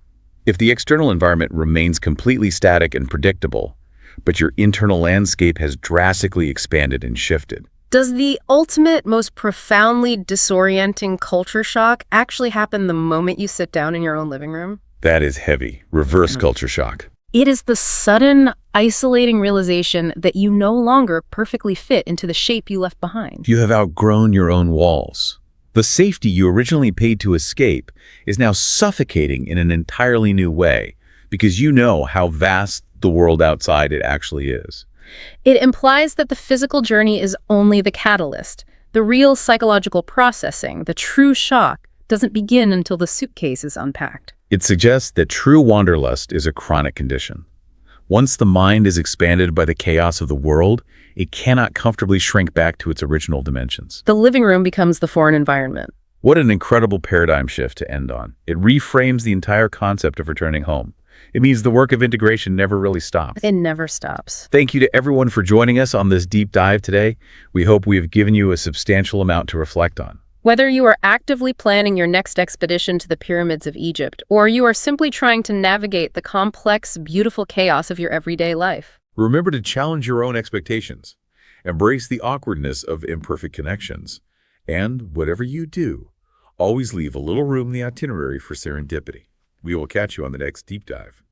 If the external environment remains completely static and predictable, but your internal landscape has drastically expanded and shifted, Does the ultimate, most profoundly disorienting culture shock actually happen the moment you sit down in your own living room? that is heavy. Reverse culture shock. It is the sudden, isolating realization that you no longer perfectly fit into the shape you left behind. You have outgrown your own walls. The safety you originally paid to escape is now suffocating in an entirely new way because you know how vast the world outside it actually is. It implies that the physical journey is only the catalyst. The real psychological processing, the true shock, doesn't begin until the suitcase is unpacked. It suggests that true wanderlust is a chronic condition. Once the mind is expanded by the chaos of the world, it cannot comfortably shrink back to its original dimensions. The living room becomes the foreign environment. What an incredible paradigm shift to end on. It reframes the entire concept of returning home. It means the work of integration never really stops. It never stops. Thank you to everyone for joining us on this deep dive today. We hope we have given you a substantial amount to reflect on. Whether you are actively planning your next expedition to the pyramids of Egypt, or you are simply trying to navigate the complex, beautiful chaos of your everyday life. Remember to challenge your own expectations, embrace the awkwardness of imperfect connections, and whatever you do, always leave a little room in the itinerary for serendipity. We will catch you on the next deep dive.